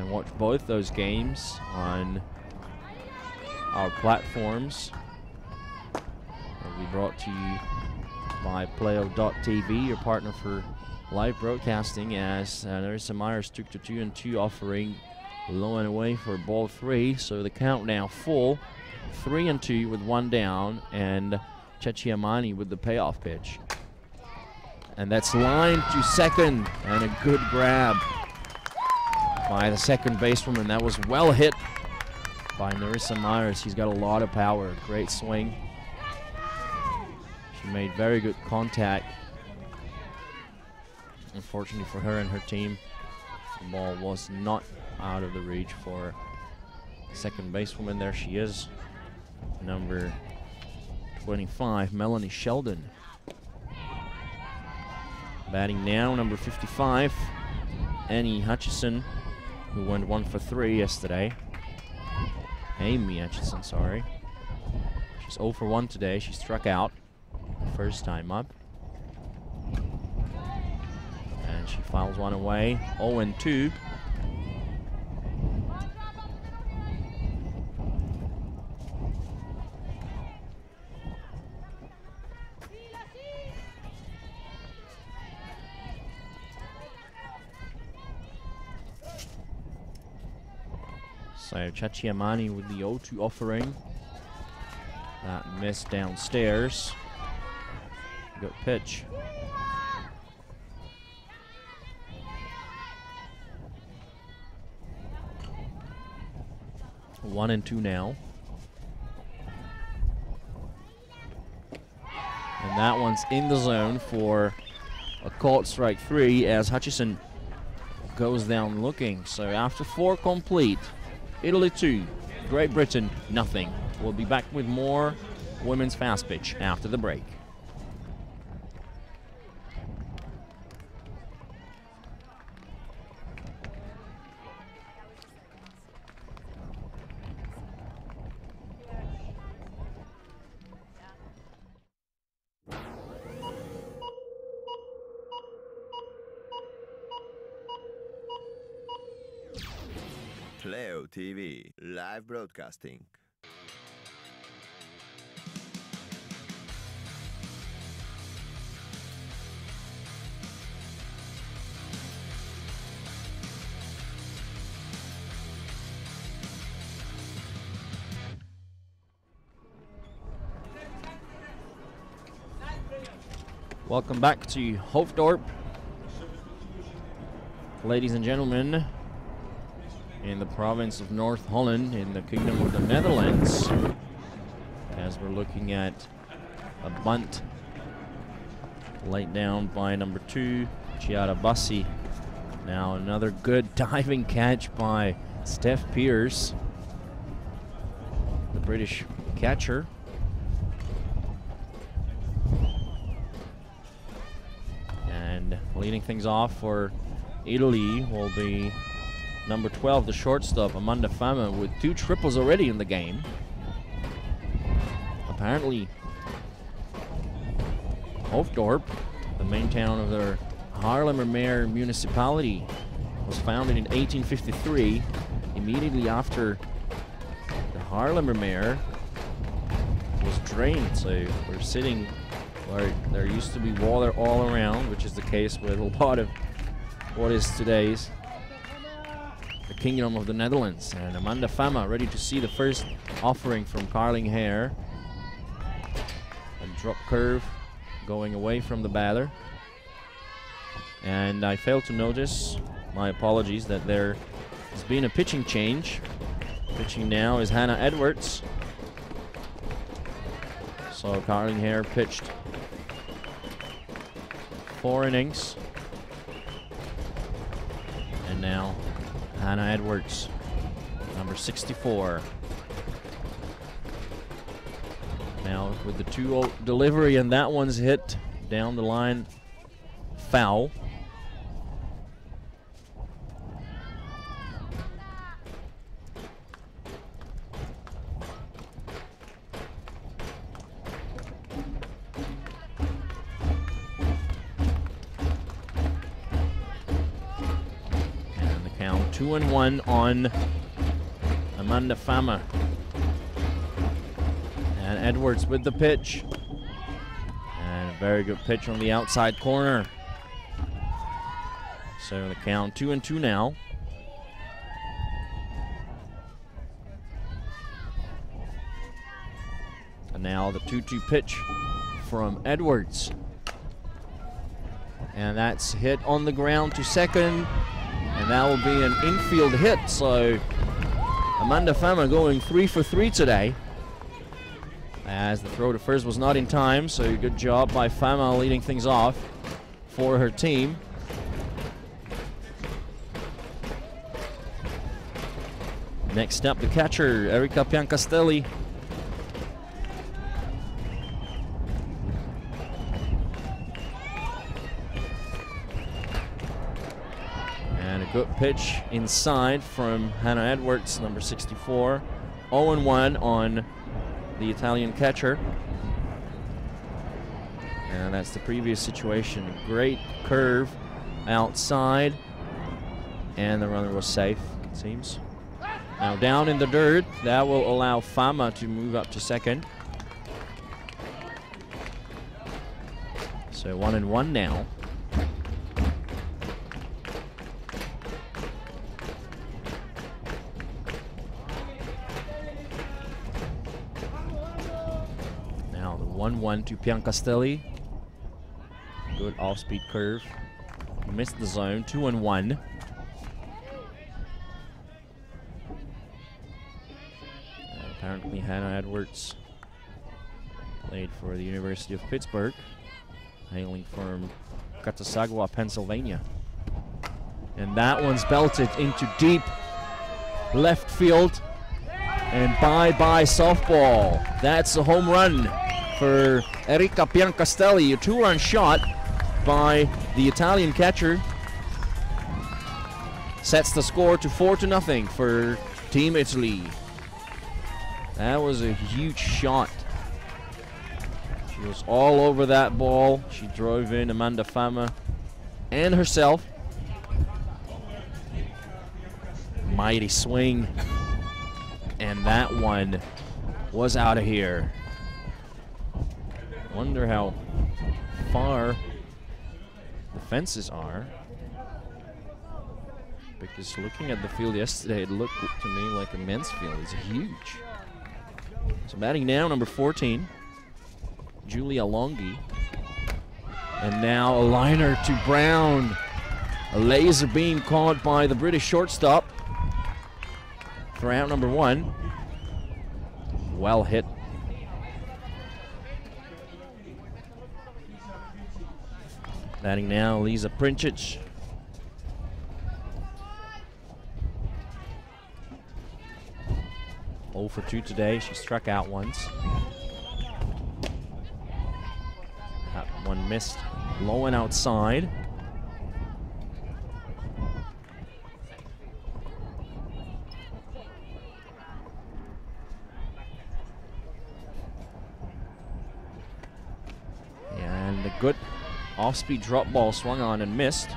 can watch both those games on our platforms. They'll be brought to you by Playo.tv, your partner for live broadcasting, as Nerissa Myers took to 2-2, offering low and away for ball 3. So the count now full, 3-2 with 1 down, and Cacciamani with the payoff pitch. And that's lined to second, and a good grab by the second basewoman. That was well hit by Nerissa Myers. She's got a lot of power. Great swing. She made very good contact. Unfortunately for her and her team, the ball was not out of the reach for second basewoman. There she is, number 25, Melanie Sheldon. Batting now, number 55, Annie Hutchison, who went 1 for 3 yesterday. Amy Hutchison, sorry. She's 0 for 1 today. She struck out the first time up. And she fouls one away. 0-2. So Cacciamani with the 0-2 offering. That missed downstairs. Good pitch. One and two now. And that one's in the zone for a caught strike 3 as Hutchison goes down looking. So after 4 complete, Italy 2, Great Britain nothing. We'll be back with more women's fast pitch after the break. Playo.tv live broadcasting. Welcome back to Hoofddorp, ladies and gentlemen, in the province of North Holland in the Kingdom of the Netherlands, as we're looking at a bunt laid down by number 2, Chiara Bassi. Now another good diving catch by Steph Pierce, the British catcher. And leading things off for Italy will be number 12, the shortstop, Amanda Fama, with 2 triples already in the game. Apparently, Hoofddorp, the main town of the Haarlemmermeer municipality, was founded in 1853, immediately after the Haarlemmermeer was drained. So we're sitting where there used to be water all around, which is the case with a lot of what is today's the Kingdom of the Netherlands. And Amanda Fama ready to see the first offering from Carling Hare. A drop curve going away from the batter. And I failed to notice, my apologies, that there has been a pitching change. Pitching now is Hannah Edwards. So Carling Hare pitched 4 innings. And now Hannah Edwards, number 64. Now with the 2-0 delivery, and that one's hit down the line, foul. And the count 2-1 on Amanda Fama. And Edwards with the pitch. And a very good pitch on the outside corner. So the count 2-2 now. And now the 2-2 pitch from Edwards. And that's hit on the ground to second. And that will be an infield hit. So Amanda Fama going 3 for 3 today, as the throw to first was not in time. So good job by Fama leading things off for her team. Next up, the catcher, Erika Piancastelli. And a good pitch inside from Hannah Edwards, number 64. 0-1 on the Italian catcher. And that's the previous situation. Great curve outside. And the runner was safe, it seems. Now down in the dirt, that will allow Fama to move up to second. So 1-1 now. Now the 1-1 to Piancastelli. Good off-speed curve. Missed the zone, 2-1. Apparently Hannah Edwards played for the University of Pittsburgh, hailing from Catasagua, Pennsylvania. And that one's belted into deep left field. And bye-bye softball. That's a home run for Erika Piancastelli, a 2-run shot by the Italian catcher. Sets the score to 4-0 for Team Italy. That was a huge shot. She was all over that ball. She drove in Amanda Fama and herself. Mighty swing. And that one was out of here. Wonder how far the fences are. Because looking at the field yesterday, it looked to me like a men's field. It's huge. So batting now, number 14, Julia Longhi. And now a liner to Brown. A laser beam caught by the British shortstop for out number 1. Well hit. Batting now, Lisa Princic. Oh for 2 today. She struck out once. That one missed low and outside. And a good off-speed drop ball swung on and missed.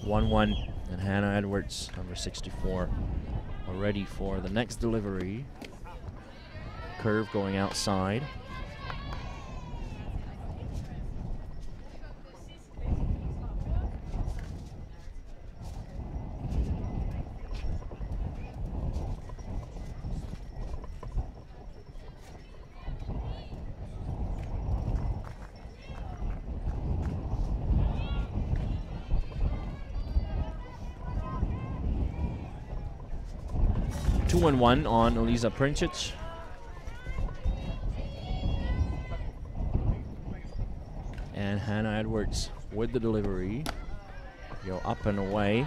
One, and Hannah Edwards, number 64, are ready for the next delivery. Curve going outside. Two and one on Elisa Princic. And Hannah Edwards with the delivery. Go up and away.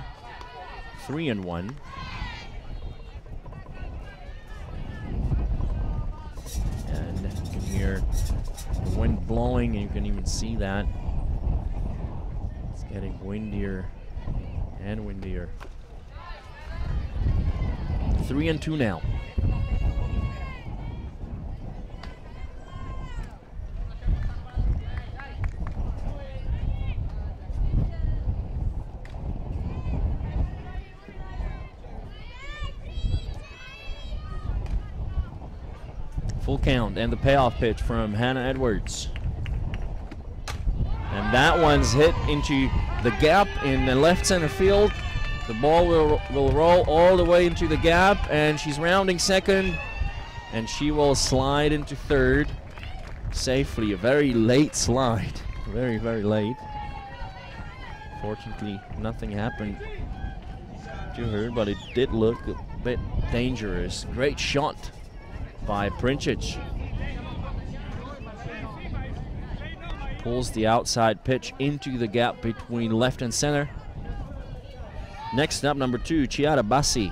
3-1. And you can hear the wind blowing, and you can even see that. It's getting windier and windier. 3-2 now. Full count and the payoff pitch from Hannah Edwards. And that one's hit into the gap in the left center field. The ball will roll all the way into the gap, and she's rounding second, and she will slide into third safely. A very late slide. Very, very late. Fortunately, nothing happened to her, but it did look a bit dangerous. Great shot by Princic. Pulls the outside pitch into the gap between left and center. Next up, number 2, Chiara Bassi.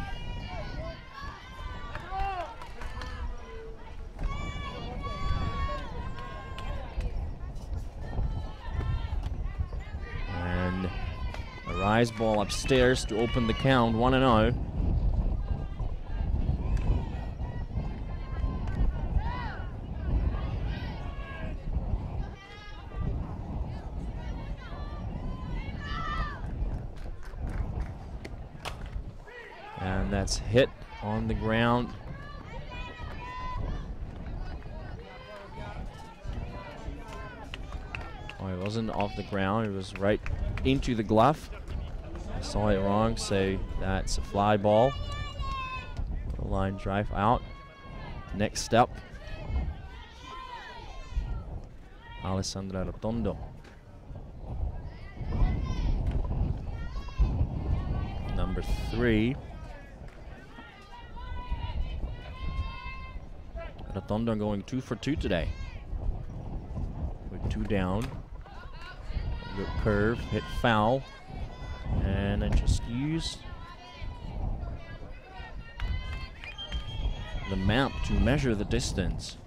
And a rise ball upstairs to open the count, 1-0. And that's hit on the ground. Oh, it wasn't off the ground, it was right into the glove. I saw it wrong, so that's a fly ball. The line drive out. Next step, Alessandra Rotondo. number 3. Rotondo going 2 for 2 today. With 2 down. Good curve, hit foul. And then just use the map to measure the distance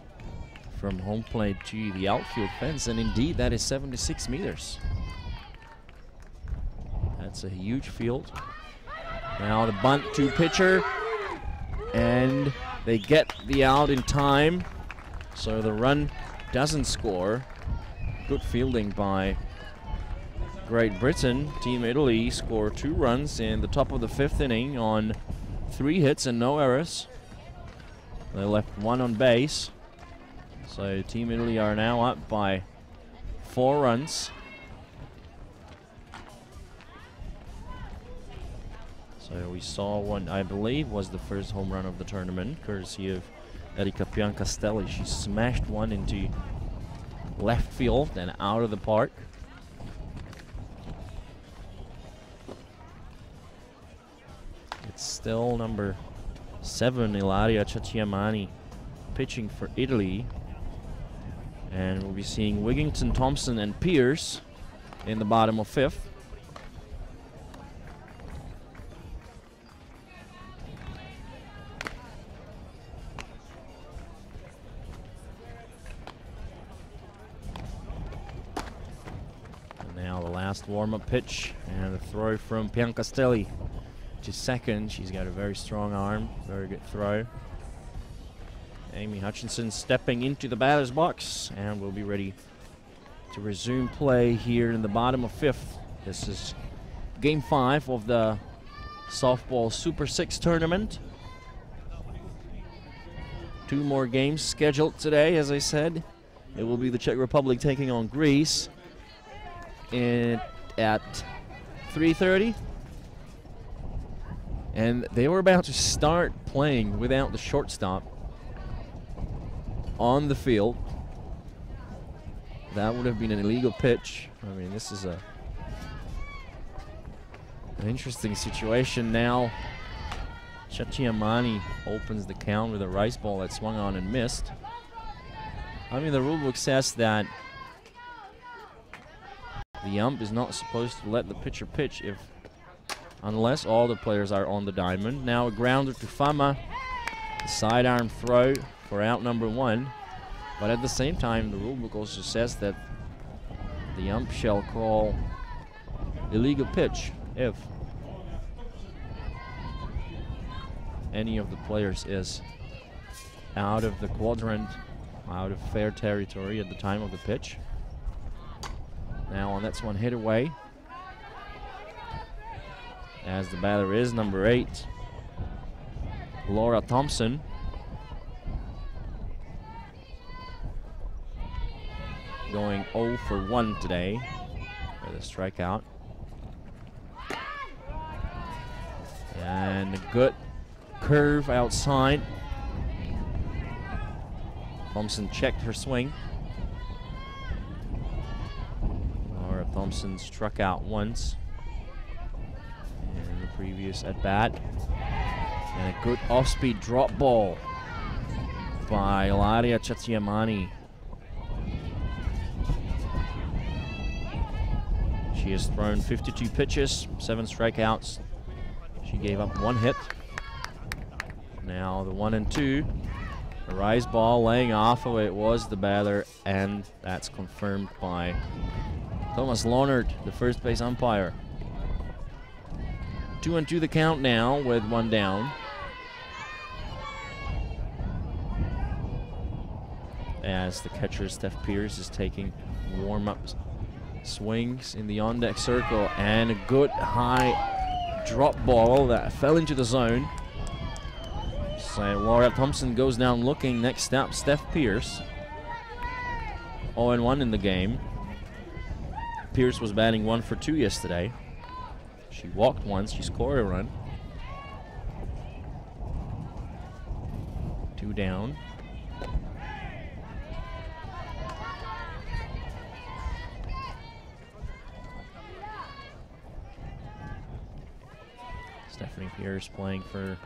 from home plate to the outfield fence, and indeed that is 76 meters. That's a huge field. Now the bunt to pitcher, and they get the out in time, so the run doesn't score. Good fielding by Great Britain. Team Italy scored 2 runs in the top of the 5th inning on 3 hits and no errors. They left 1 on base. So Team Italy are now up by 4 runs. So we saw one, I believe, was the first home run of the tournament, courtesy of Erika Piancastelli. She smashed one into left field and out of the park. It's still number 7, Ilaria Cacciamani, pitching for Italy. And we'll be seeing Wigington, Thompson, and Pierce in the bottom of 5th. And now the last warm-up pitch and a throw from Piancastelli to second. She's got a very strong arm, very good throw. Amy Hutchinson stepping into the batter's box, and we'll be ready to resume play here in the bottom of 5th. This is game 5 of the softball Super 6 tournament. 2 more games scheduled today, as I said. It will be the Czech Republic taking on Greece at 3:30. And they were about to start playing without the shortstop on the field. That would have been an illegal pitch. I mean, this is an interesting situation now. Cacciamani opens the count with a rice ball that swung on and missed. I mean, the rule book says that the ump is not supposed to let the pitcher pitch unless all the players are on the diamond. Now a grounder to Fama, the sidearm throw for out number 1. But at the same time, the rule book also says that the ump shall call illegal pitch if any of the players is out of the quadrant, out of fair territory at the time of the pitch. Now on that's one hit away, as the batter is number 8, Laura Thompson. Going 0 for 1 today with a strikeout. And a good curve outside. Thompson checked her swing. Laura Thompson struck out once in the previous at-bat. And a good off-speed drop ball by Ilaria Cacciamani. She has thrown 52 pitches, 7 strikeouts. She gave up 1 hit. Now the 1 and 2. A rise ball laying off of it was the batter, and that's confirmed by Thomas Lohnert, the first base umpire. 2 and 2 the count now with 1 down. As the catcher Steph Pierce is taking warm-ups. Swings in the on-deck circle, and a good high drop ball that fell into the zone. So Laura Thompson goes down looking. Next up, Steph Pierce. 0-1 in the game. Pierce was batting 1 for 2 yesterday. She walked once, she scored a run. 2 down. Stephanie Pierce playing for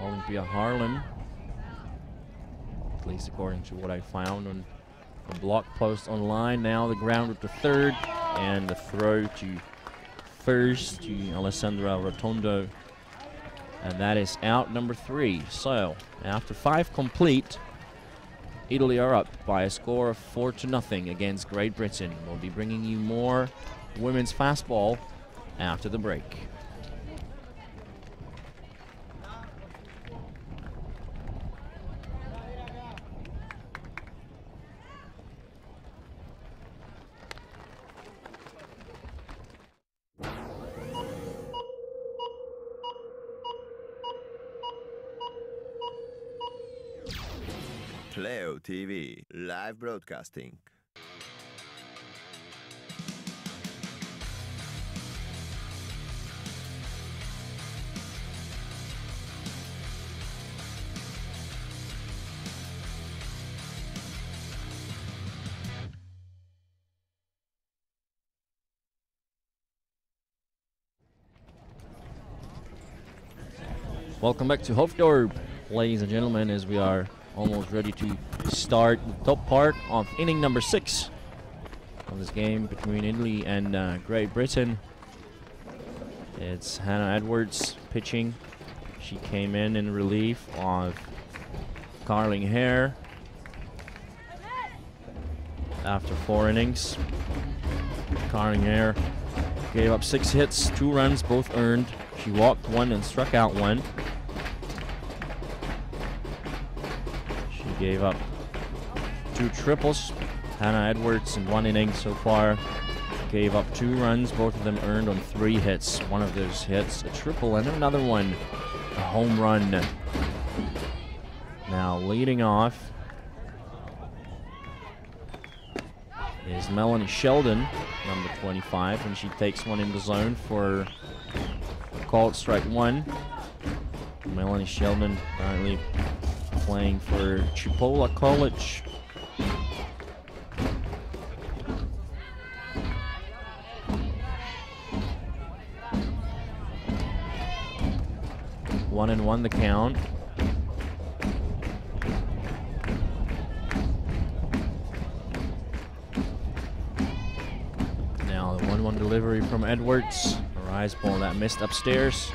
Olympia Harlem, at least according to what I found on the blog post online. Now the grounder to third, and the throw to first to Alessandra Rotondo, and that is out number 3. So after 5 complete, Italy are up by a score of 4-0 against Great Britain. We'll be bringing you more women's fastball after the break. Playo.tv, live broadcasting. Welcome back to Hoofddorp, ladies and gentlemen, as we are almost ready to start the top part of inning number 6 of this game between Italy and Great Britain. It's Hannah Edwards pitching. She came in relief of Carling Hare after 4 innings. Carling Hare gave up 6 hits, 2 runs, both earned. She walked 1 and struck out 1. She gave up 2 triples. Hannah Edwards in 1 inning so far gave up 2 runs, both of them earned on 3 hits. One of those hits a triple, and another one a home run. Now leading off is Melanie Sheldon, number 25, and she takes one in the zone for called strike 1. Melanie Sheldon currently playing for Chipola College. One and one the count. Now the 1-1 delivery from Edwards. A rise ball that missed upstairs.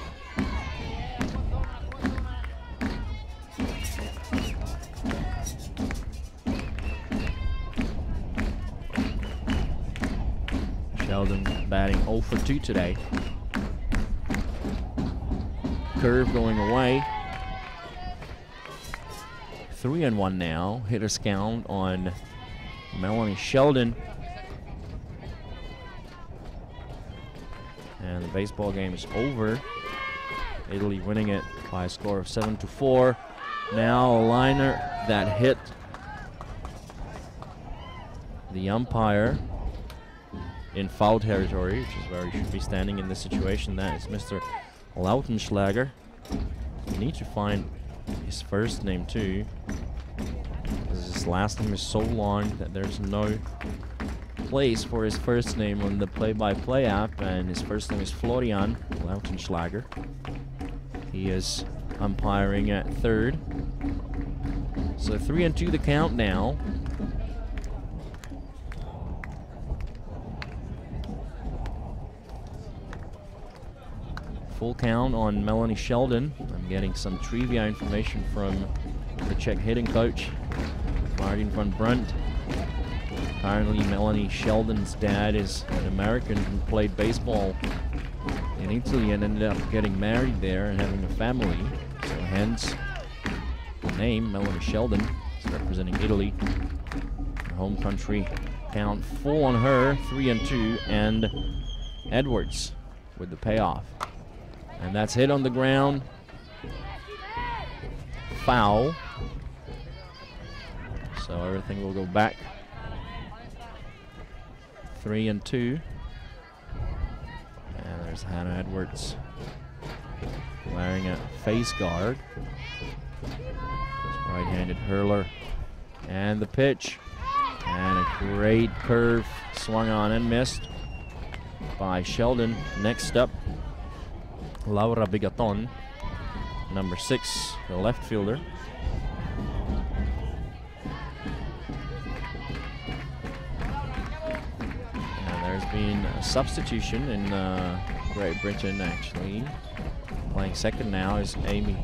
Sheldon batting 0 for 2 today. Curve going away. 3-1 now. Hitter's count on Melanie Sheldon. And the baseball game is over. Italy winning it by a score of 7-4. Now a liner that hit the umpire in foul territory, which is where he should be standing in this situation. That is Mr. Lautenschlager. We need to find his first name too, because his last name is so long that there's no place for his first name on the play-by-play app, and his first name is Florian Lautenschlager. He is umpiring at third. So 3-2 the count now. Full count on Melanie Sheldon. I'm getting some trivia information from the Czech hitting coach, Martin van Brunt. Apparently Melanie Sheldon's dad is an American who played baseball in Italy and ended up getting married there and having a family. So hence the name, Melanie Sheldon, is representing Italy. Her home country. Count full on her, 3-2, and Edwards with the payoff. And that's hit on the ground. Foul. So everything will go back. 3-2. And there's Hannah Edwards wearing a face guard. Right-handed hurler. And the pitch. And a great curve swung on and missed by Sheldon. Next up Laura Bigaton, number 6, the left fielder. And there's been a substitution in Great Britain, actually. Playing second now is Amy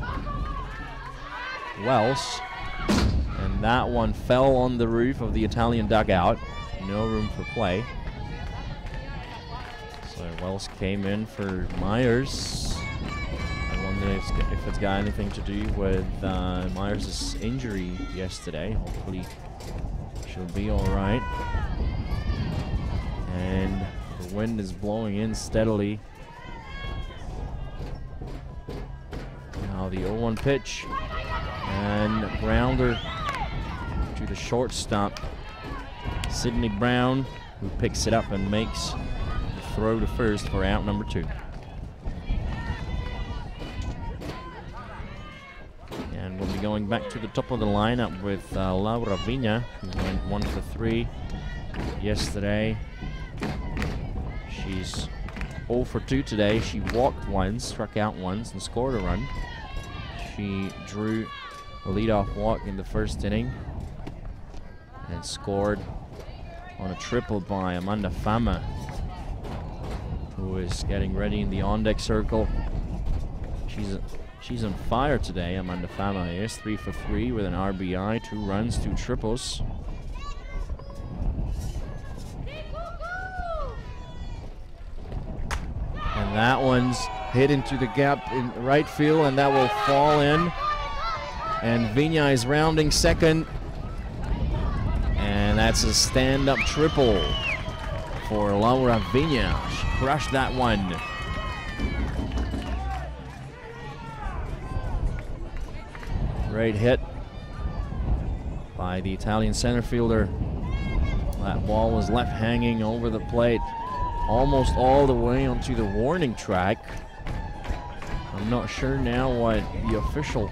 Wells. And that one fell on the roof of the Italian dugout. No room for play. So Wells came in for Myers. I wonder if it's got anything to do with Myers' injury yesterday. Hopefully she'll be all right. And the wind is blowing in steadily. Now the 0-1 pitch. And grounder to the shortstop, Sydney Brown, who picks it up and makes the throw to first for out number 2. And we'll be going back to the top of the lineup with Laura Vigna, who went 1 for 3 yesterday. She's 0 for 2 today. She walked once, struck out once, and scored a run. She drew a leadoff walk in the first inning and scored on a triple by Amanda Fama, who is getting ready in the on-deck circle. She's on fire today. Amanda Fama is 3 for 3 with an RBI, 2 runs, 2 triples. And that one's hit into the gap in right field, and that will fall in. And Vigna is rounding second. And that's a stand-up triple for Laura Vigna. She crushed that one. Great hit by the Italian center fielder. That ball was left hanging over the plate almost all the way onto the warning track. I'm not sure now what the official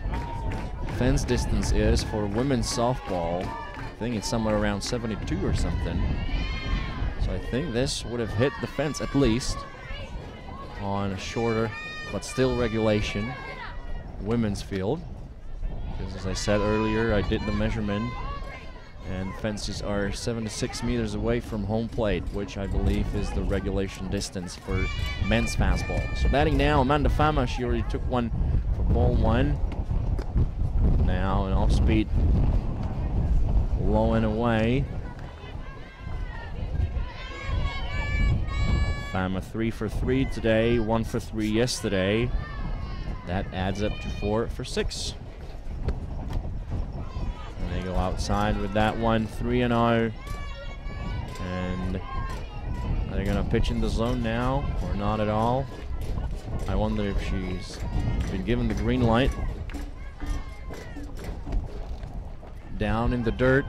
fence distance is for women's softball. I think it's somewhere around 72 or something. So I think this would have hit the fence at least on a shorter but still regulation women's field. Because as I said earlier, I did the measurement and fences are 76 meters away from home plate, which I believe is the regulation distance for men's fastball. So batting now, Amanda Fama. She already took one for ball 1. Now an off-speed, low and away. Fama 3 for 3 today, 1 for 3 yesterday. That adds up to 4 for 6. And they go outside with that one, 3-0. And they're gonna pitch in the zone now, or not at all. I wonder if she's been given the green light. Down in the dirt.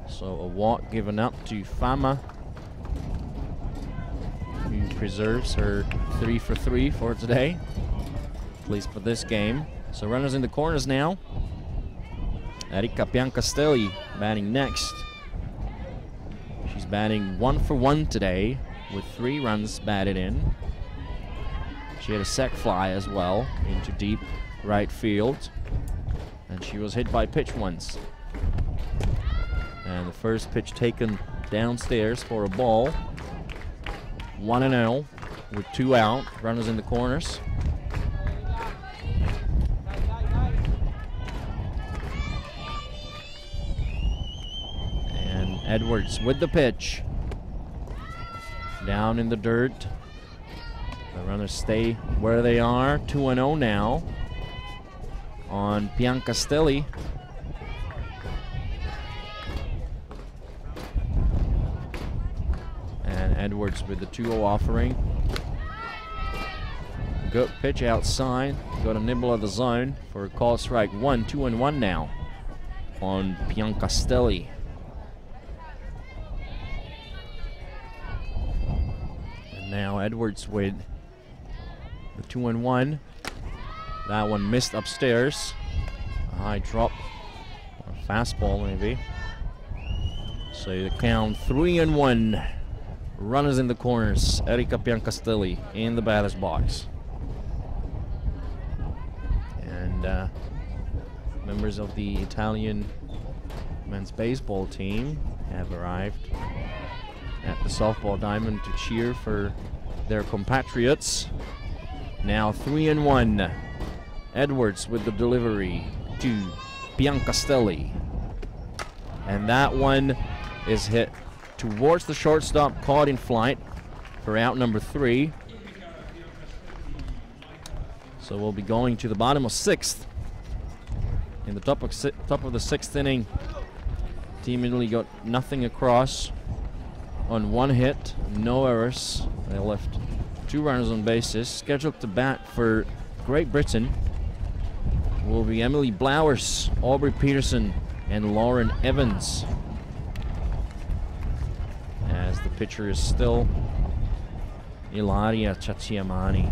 So a walk given up to Fama, who preserves her 3 for 3 for today, at least for this game. So runners in the corners now. Erika Piancastelli batting next. She's batting 1 for 1 today with 3 runs batted in. She had a sac fly as well into deep right field. And she was hit by pitch once. And the first pitch taken downstairs for a ball. 1-0 with 2 out. Runners in the corners. And Edwards with the pitch. Down in the dirt. The runners stay where they are. 2-0 now on Piancastelli. And Edwards with the 2-0 offering. Good pitch outside. Got a nibble of the zone for a call strike 1. 2-1 now on Piancastelli. And now Edwards with the 2-1. That one missed upstairs. A high drop, or a fastball maybe. So the count 3-1. Runners in the corners. Erika Piancastelli in the batter's box. And members of the Italian men's baseball team have arrived at the softball diamond to cheer for their compatriots. Now 3-1. Edwards with the delivery to Biancastelli. And that one is hit towards the shortstop, caught in flight for out number 3. So we'll be going to the bottom of 6th. In the top of the 6th inning, Team Italy got nothing across on 1 hit, no errors. They left 2 runners on bases. Scheduled to bat for Great Britain will be Emily Blowers, Aubrey Peterson, and Lauren Evans. As the pitcher is still Ilaria Cacciamani.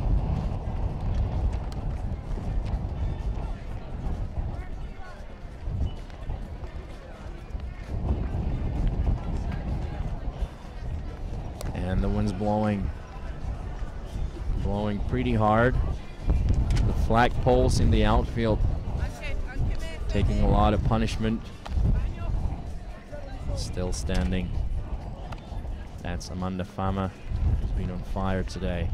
And the wind's blowing pretty hard. The flagpoles in the outfield taking a lot of punishment. Still standing. That's Amanda Fama, who's been on fire today.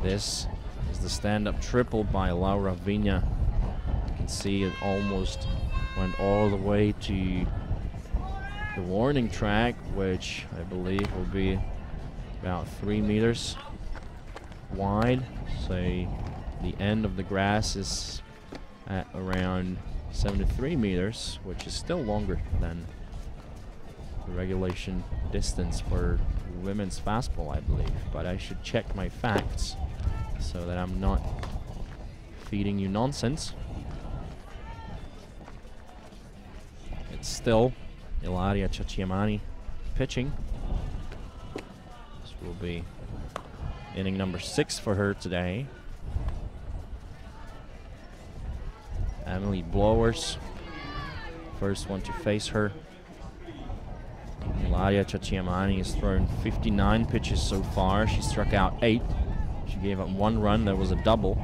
This is the stand-up triple by Laura Vigna. You can see it almost went all the way to the warning track, which I believe will be about 3 meters wide. So the end of the grass is at around 73 meters, which is still longer than the regulation distance for women's fastball, I believe. But I should check my facts so that I'm not feeding you nonsense. It's still Ilaria Cacciamani pitching. This will be inning number 6 for her today. Emily Blowers, first one to face her. Ilaria Cacciamani has thrown 59 pitches so far. She struck out 8. She gave up 1 run. That was a double.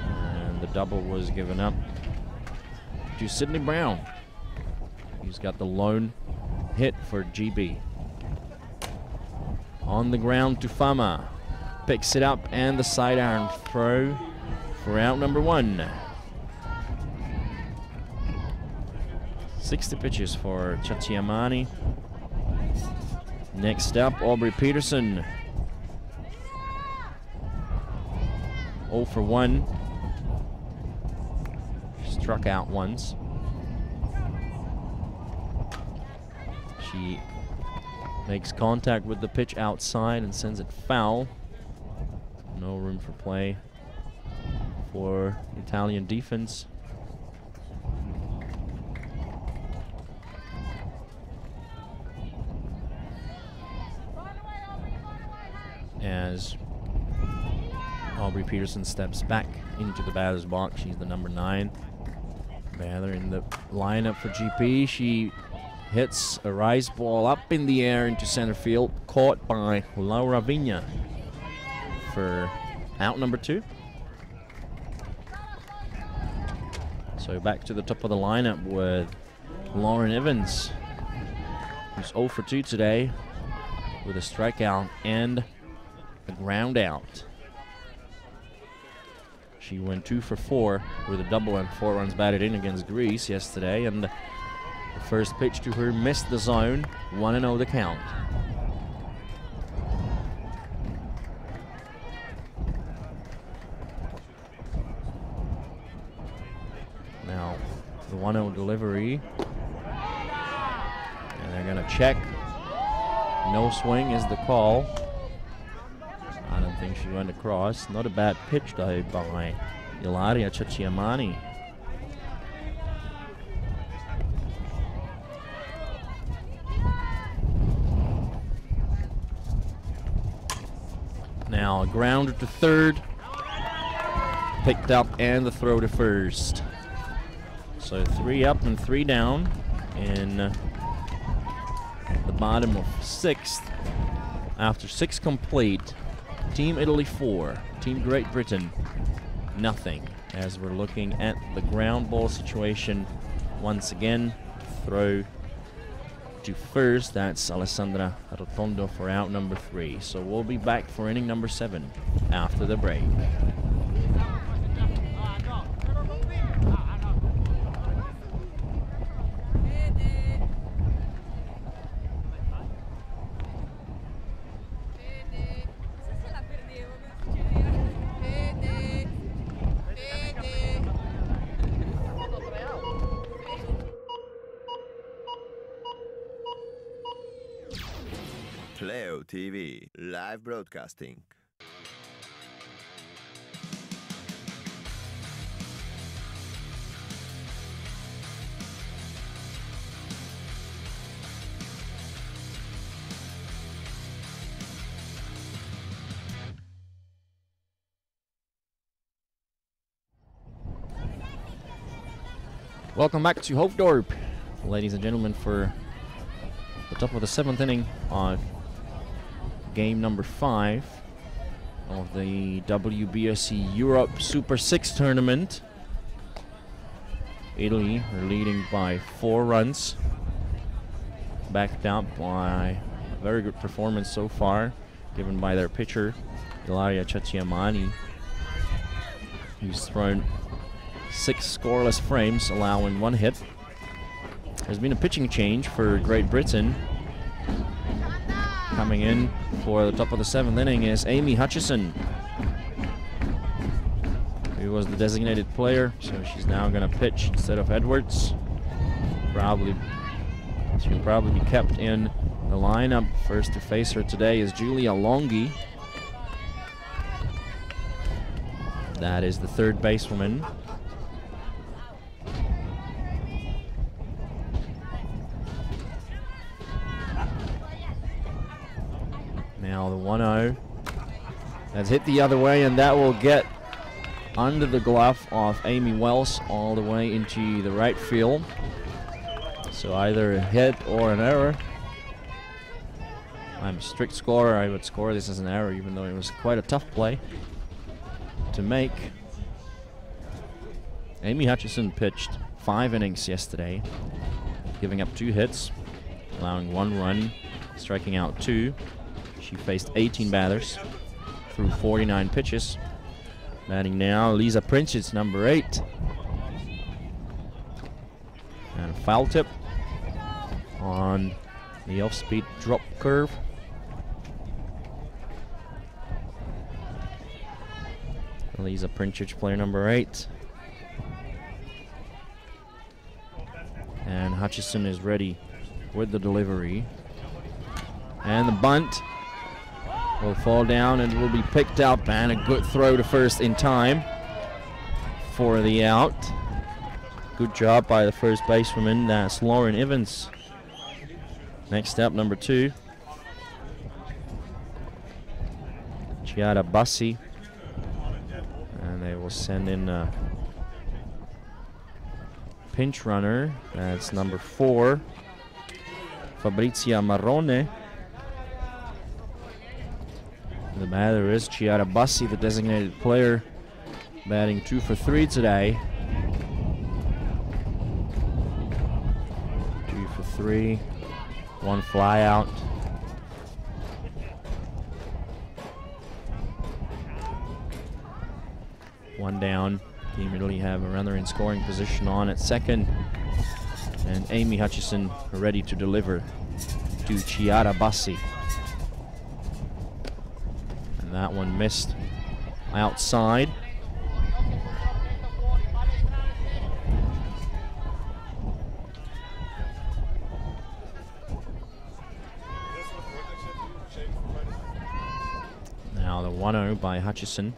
And the double was given up to Sydney Brown. He's got the lone hit for GB. On the ground to Fama. Picks it up and the sidearm throw for out number 1. 60 pitches for Cacciamani. Next up, Aubrey Peterson. 0 for 1. Struck out once. She makes contact with the pitch outside and sends it foul. No room for play for Italian defense. As Aubrey Peterson steps back into the batter's box. She's the number 9 batter in the lineup for GP. She hits a rise ball up in the air into center field, caught by Laura Vigna for out number 2. So back to the top of the lineup with Lauren Evans, who's 0 for 2 today with a strikeout and a ground out. She went 2 for 4 with a double and 4 runs batted in against Greece yesterday, and the first pitch to her missed the zone. 1-0 the count. Now the 1-0 delivery, and they're gonna check. No swing is the call. I don't think she went across. Not a bad pitch though by Ilaria Cacciamani. Now a grounder to third. Picked up and the throw to first. So 3 up and 3 down in the bottom of 6th. After 6 complete, Team Italy 4, Team Great Britain, nothing. As we're looking at the ground ball situation once again. Throw to first, that's Alessandra Rotondo for out number 3. So we'll be back for inning number 7 after the break. Playo.tv live broadcasting. Welcome back to Hoofddorp, ladies and gentlemen, for the top of the 7th inning of game number 5 of the WBSC Europe Super 6 tournament. Italy are leading by 4 runs, backed up by a very good performance so far given by their pitcher Ilaria Cacciamani, who's thrown 6 scoreless frames, allowing 1 hit. There's been a pitching change for Great Britain. Coming in for the top of the 7th inning is Amy Hutchison, who was the designated player, so she's now going to pitch instead of Edwards. She'll probably be kept in the lineup. First to face her today is Julia Longhi. That is the 3rd basewoman. Now the 1-0. That's hit the other way, and that will get under the glove of Amy Wells all the way into the right field. So either a hit or an error. I'm a strict scorer. I would score this as an error, even though it was quite a tough play to make. Amy Hutchison pitched 5 innings yesterday, giving up 2 hits, allowing 1 run, striking out 2. She faced 18 batters through 49 pitches. Batting now, Lisa Princic, number 8. And a foul tip on the off-speed drop curve. Lisa Princic, player number 8. And Hutchison is ready with the delivery. And the bunt will fall down and will be picked up, and a good throw to first in time for the out. Good job by the first basewoman, that's Lauren Evans. Next up, number 2, Chiara Bassi, and they will send in a pinch runner, that's number 4, Fabrizia Marrone. The batter is Chiara Bassi, the designated player, batting 2 for 3 today. 2 for 3, 1 fly out. One down. Team Italy have a runner in scoring position on at second. And Amy Hutchison ready to deliver to Chiara Bassi. That one missed outside. Now the 1-0 by Hutchison.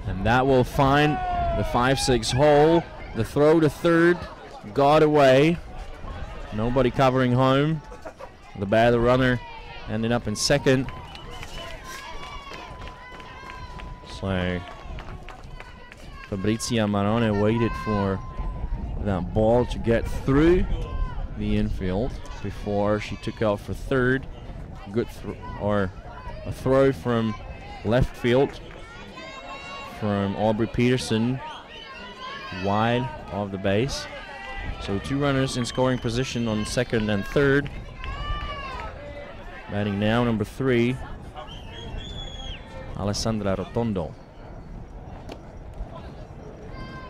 And that will find the 5-6 hole. The throw to third got away. Nobody covering home. The batter runner ended up in second. So Fabrizia Marrone waited for that ball to get through the infield before she took out for third. Good a throw from left field from Aubrey Peterson, wide of the base. So 2 runners in scoring position on second and third. Batting now, number 3, Alessandra Rotondo.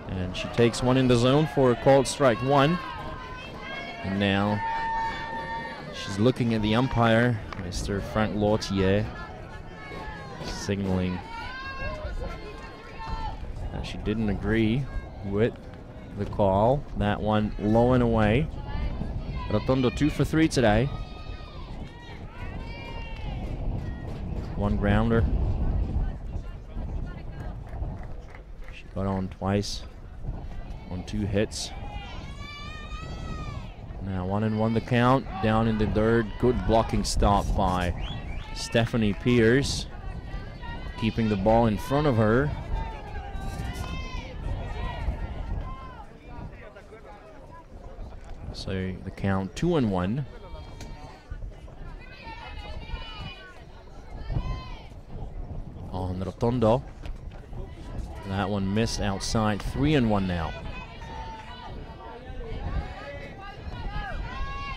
And she takes one in the zone for a called strike 1. And now she's looking at the umpire, Mr. Frank Lautier, signaling that she didn't agree with the call. That one low and away. Rotondo 2 for 3 today. 1 grounder. She got on twice on 2 hits. Now 1-1 the count, down in the third. Good blocking stop by Stephanie Pierce, keeping the ball in front of her. So the count 2-1. On Rotondo. That one missed outside. 3-1 now.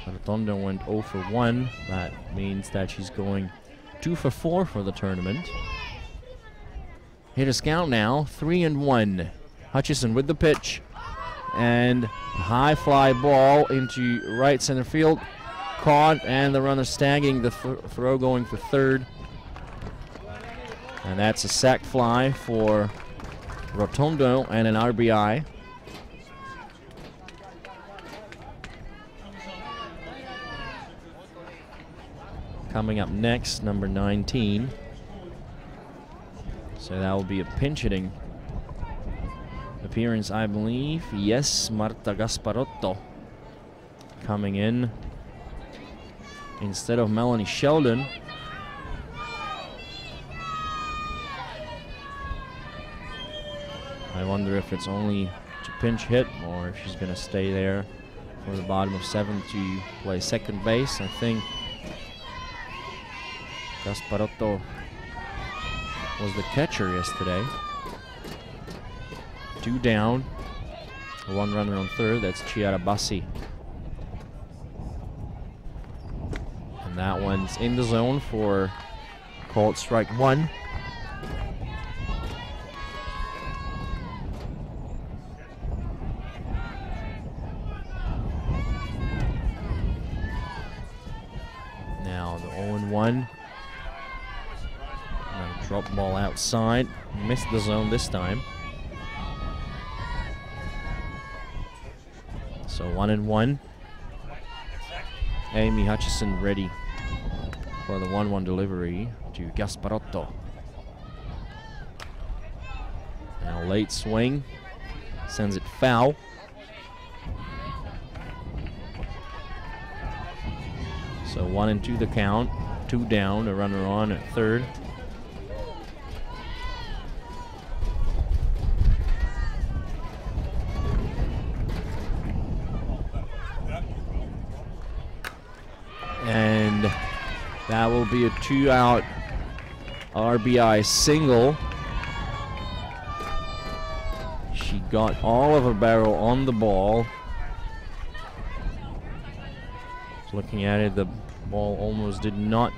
Rotondo went 0 for 1. That means that she's going 2 for 4 for the tournament. Hitters count now, 3-1. Hutchison with the pitch. And high fly ball into right center field. Caught, and the runner snagging the throw going for third. And that's a sac fly for Rotondo and an RBI. Coming up next, number 19. So that will be a pinch hitting appearance, I believe. Yes, Marta Gasparotto coming in instead of Melanie Sheldon. I wonder if it's only to pinch hit or if she's going to stay there for the bottom of 7th to play second base. I think Gasparotto was the catcher yesterday. 2 down, 1 runner on third. That's Chiara Bassi. And that one's in the zone for called strike 1. Now the 0-1. Drop ball outside. Missed the zone this time. So 1-1. Amy Hutchison ready for the 1-1 delivery to Gasparotto. Now late swing. Sends it foul. So 1-2 the count. 2 down, a runner on at third. And that will be a 2-out RBI single. She got all of her barrel on the ball. Looking at it, the ball almost did not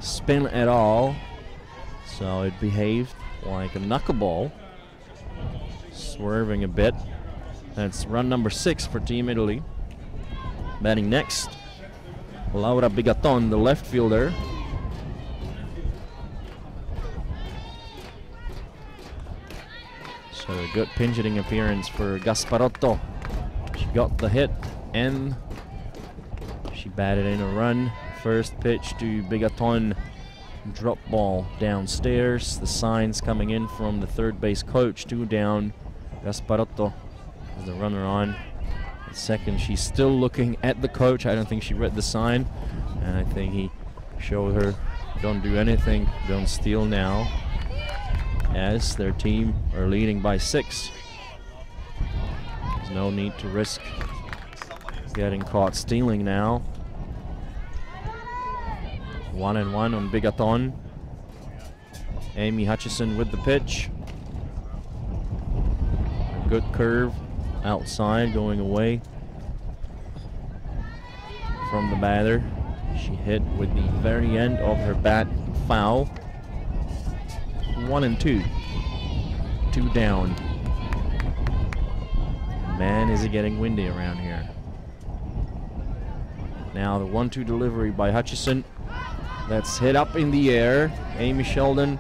spin at all. So it behaved like a knuckleball, swerving a bit. That's run number 6 for Team Italy. Batting next, Laura Bigaton, the left fielder. So a good pinch hitting appearance for Gasparotto. She got the hit and she batted in a run. First pitch to Bigaton. Drop ball downstairs. The signs coming in from the third base coach. 2 down. Gasparotto is the runner on. Second, she's still looking at the coach. I don't think she read the sign, and I think he showed her, don't do anything, don't steal now, as their team are leading by 6. There's no need to risk getting caught stealing now. 1-1 on Bigaton. Amy Hutchison with the pitch. Good curve outside, going away from the batter. She hit with the very end of her bat, foul. 1 and 2. 2 down. Man, is it getting windy around here. Now the 1-2 delivery by Hutchison. That's hit up in the air. Amy Sheldon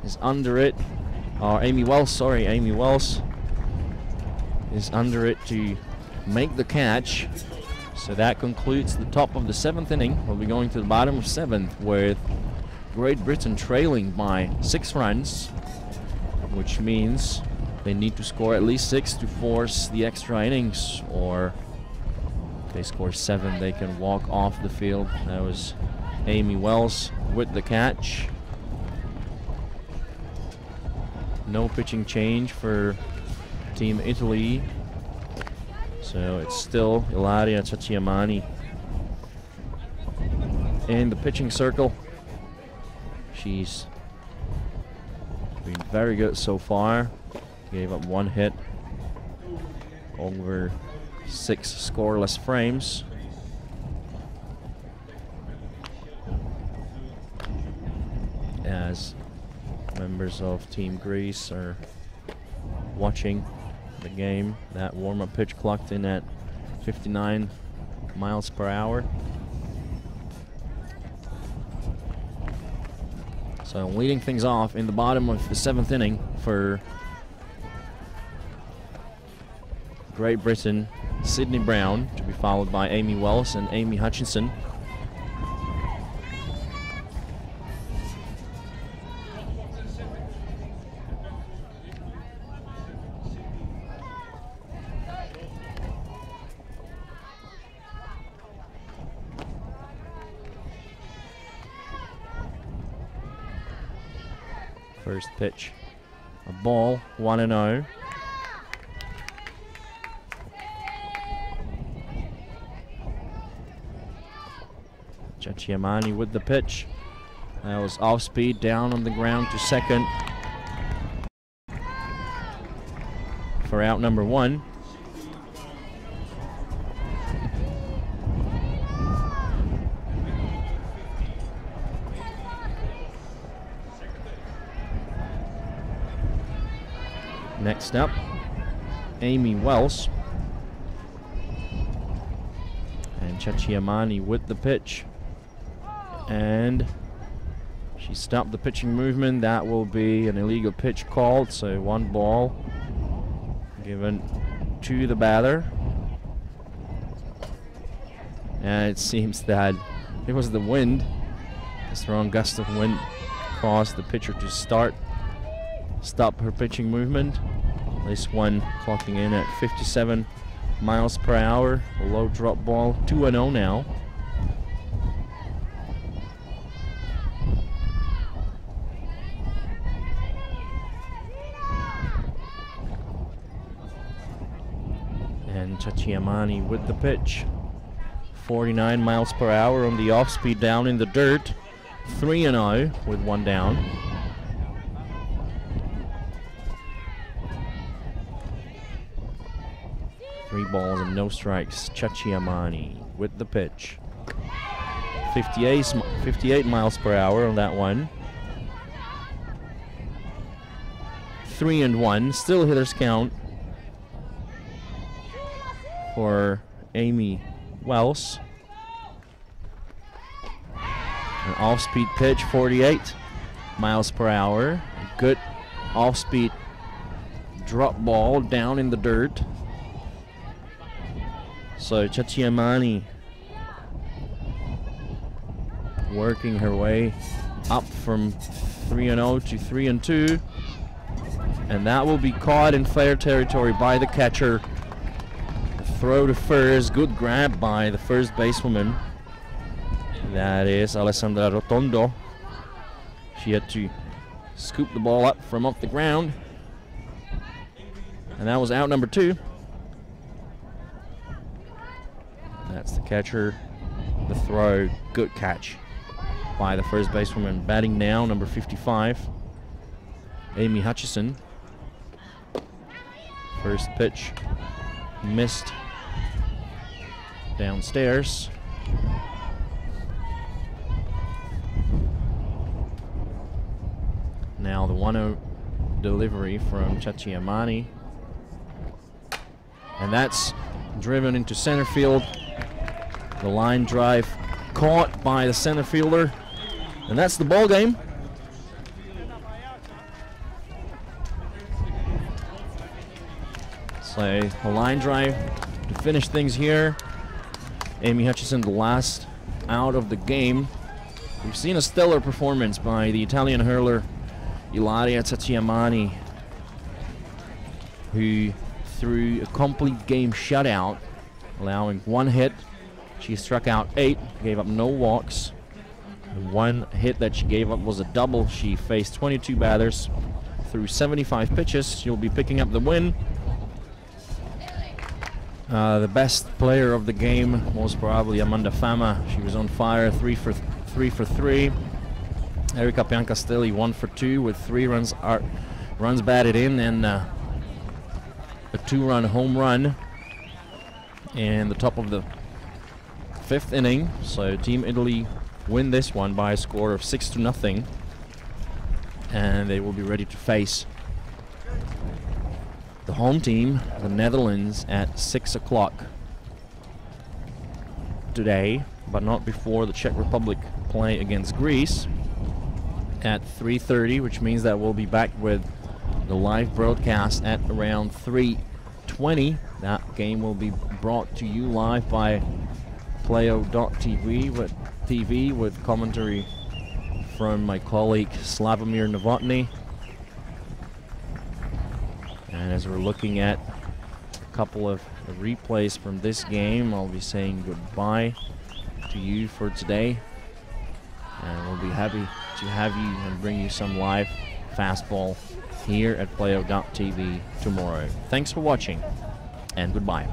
is under it. Amy Wells is under it to make the catch. So that concludes the top of the 7th inning. We'll be going to the bottom of 7th with Great Britain trailing by 6 runs, which means they need to score at least 6 to force the extra innings, or if they score 7, they can walk off the field. That was Amy Wells with the catch. No pitching change for Team Italy. So it's still Ilaria Cacciamani in the pitching circle. She's been very good so far. Gave up 1 hit over 6 scoreless frames. As members of Team Greece are watching the game, that warm-up pitch clocked in at 59 miles per hour. So leading things off in the bottom of the 7th inning for Great Britain, Sydney Brown, to be followed by Amy Wells and Amy Hutchinson. First pitch, a ball, 1-0. Cacciamani with the pitch. That was off speed, down on the ground to second for out number 1. Next up, Amy Wells. And Cacciamani with the pitch. And she stopped the pitching movement. That will be an illegal pitch called, so 1 ball given to the batter. And it seems that it was the wind. A strong gust of wind caused the pitcher to stop her pitching movement. This one clocking in at 57 miles per hour. A low drop ball, 2-0 now. And Cacciamani with the pitch. 49 miles per hour on the off speed, down in the dirt. 3-0 with 1 down. Three balls and no strikes. Cacciamani with the pitch. 58 miles per hour on that one. 3-1. Still hitter's count for Amy Wells. An off-speed pitch, 48 miles per hour. Good off-speed drop ball down in the dirt. So Cacciamani working her way up from 3-0 to 3-2. And that will be caught in fair territory by the catcher. Throw to first, good grab by the first basewoman. That is Alessandra Rotondo. She had to scoop the ball up from off the ground. And that was out number 2. That's the catcher. The throw, good catch by the first basewoman. Batting now, number 55, Amy Hutchison. First pitch missed downstairs. Now the 1-0 delivery from Chachiamani. And that's driven into center field. The line drive caught by the center fielder. And that's the ball game. So a line drive to finish things here. Amy Hutchison, the last out of the game. We've seen a stellar performance by the Italian hurler Ilaria Chachiamani, who threw a complete game shutout, allowing 1 hit. She struck out 8, gave up no walks. The 1 hit that she gave up was a double. She faced 22 batters through 75 pitches. She'll be picking up the win. The best player of the game was probably Amanda Fama. She was on fire, 3 for 3. Erika Piancastelli 1 for 2 with 3 runs batted in and a 2-run home run in the top of the 5th inning. So Team Italy win this one by a score of 6-0, and they will be ready to face the home team, the Netherlands, at 6 o'clock today, but not before the Czech Republic play against Greece at 3:30, which means that we'll be back with the live broadcast at around 3:20. That game will be brought to you live by Playo.tv with commentary from my colleague Slavomir Novotny. And as we're looking at a couple of replays from this game, I'll be saying goodbye to you for today. And we'll be happy to have you and bring you some live fastball here at Playo.tv tomorrow. Thanks for watching, and goodbye.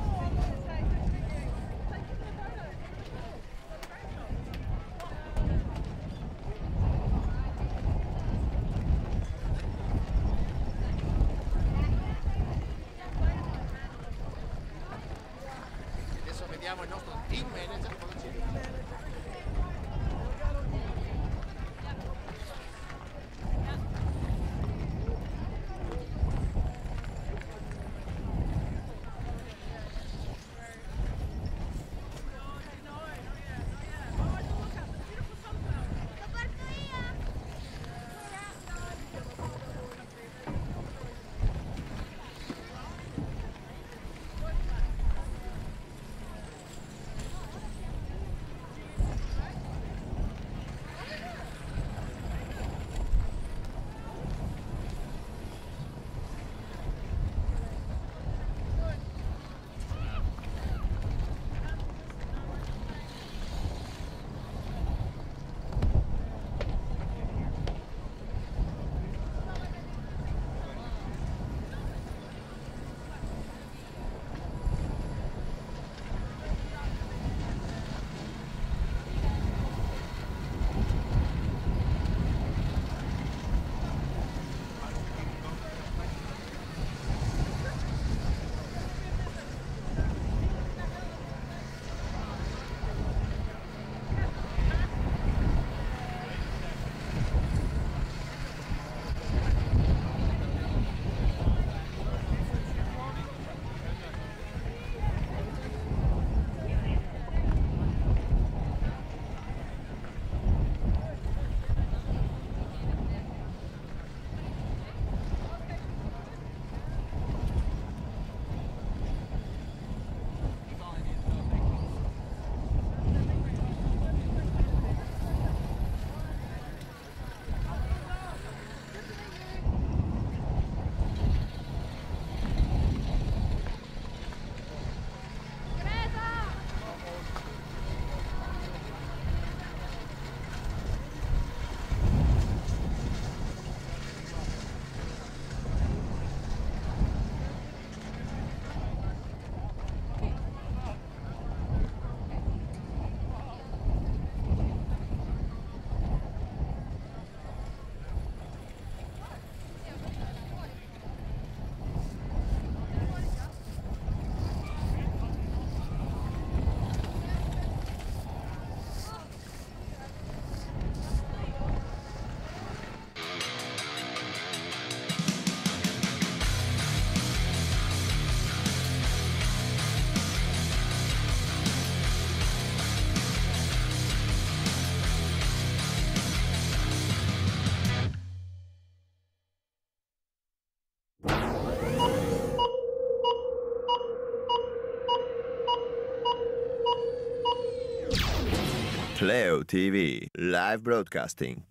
Playo.tv, live broadcasting.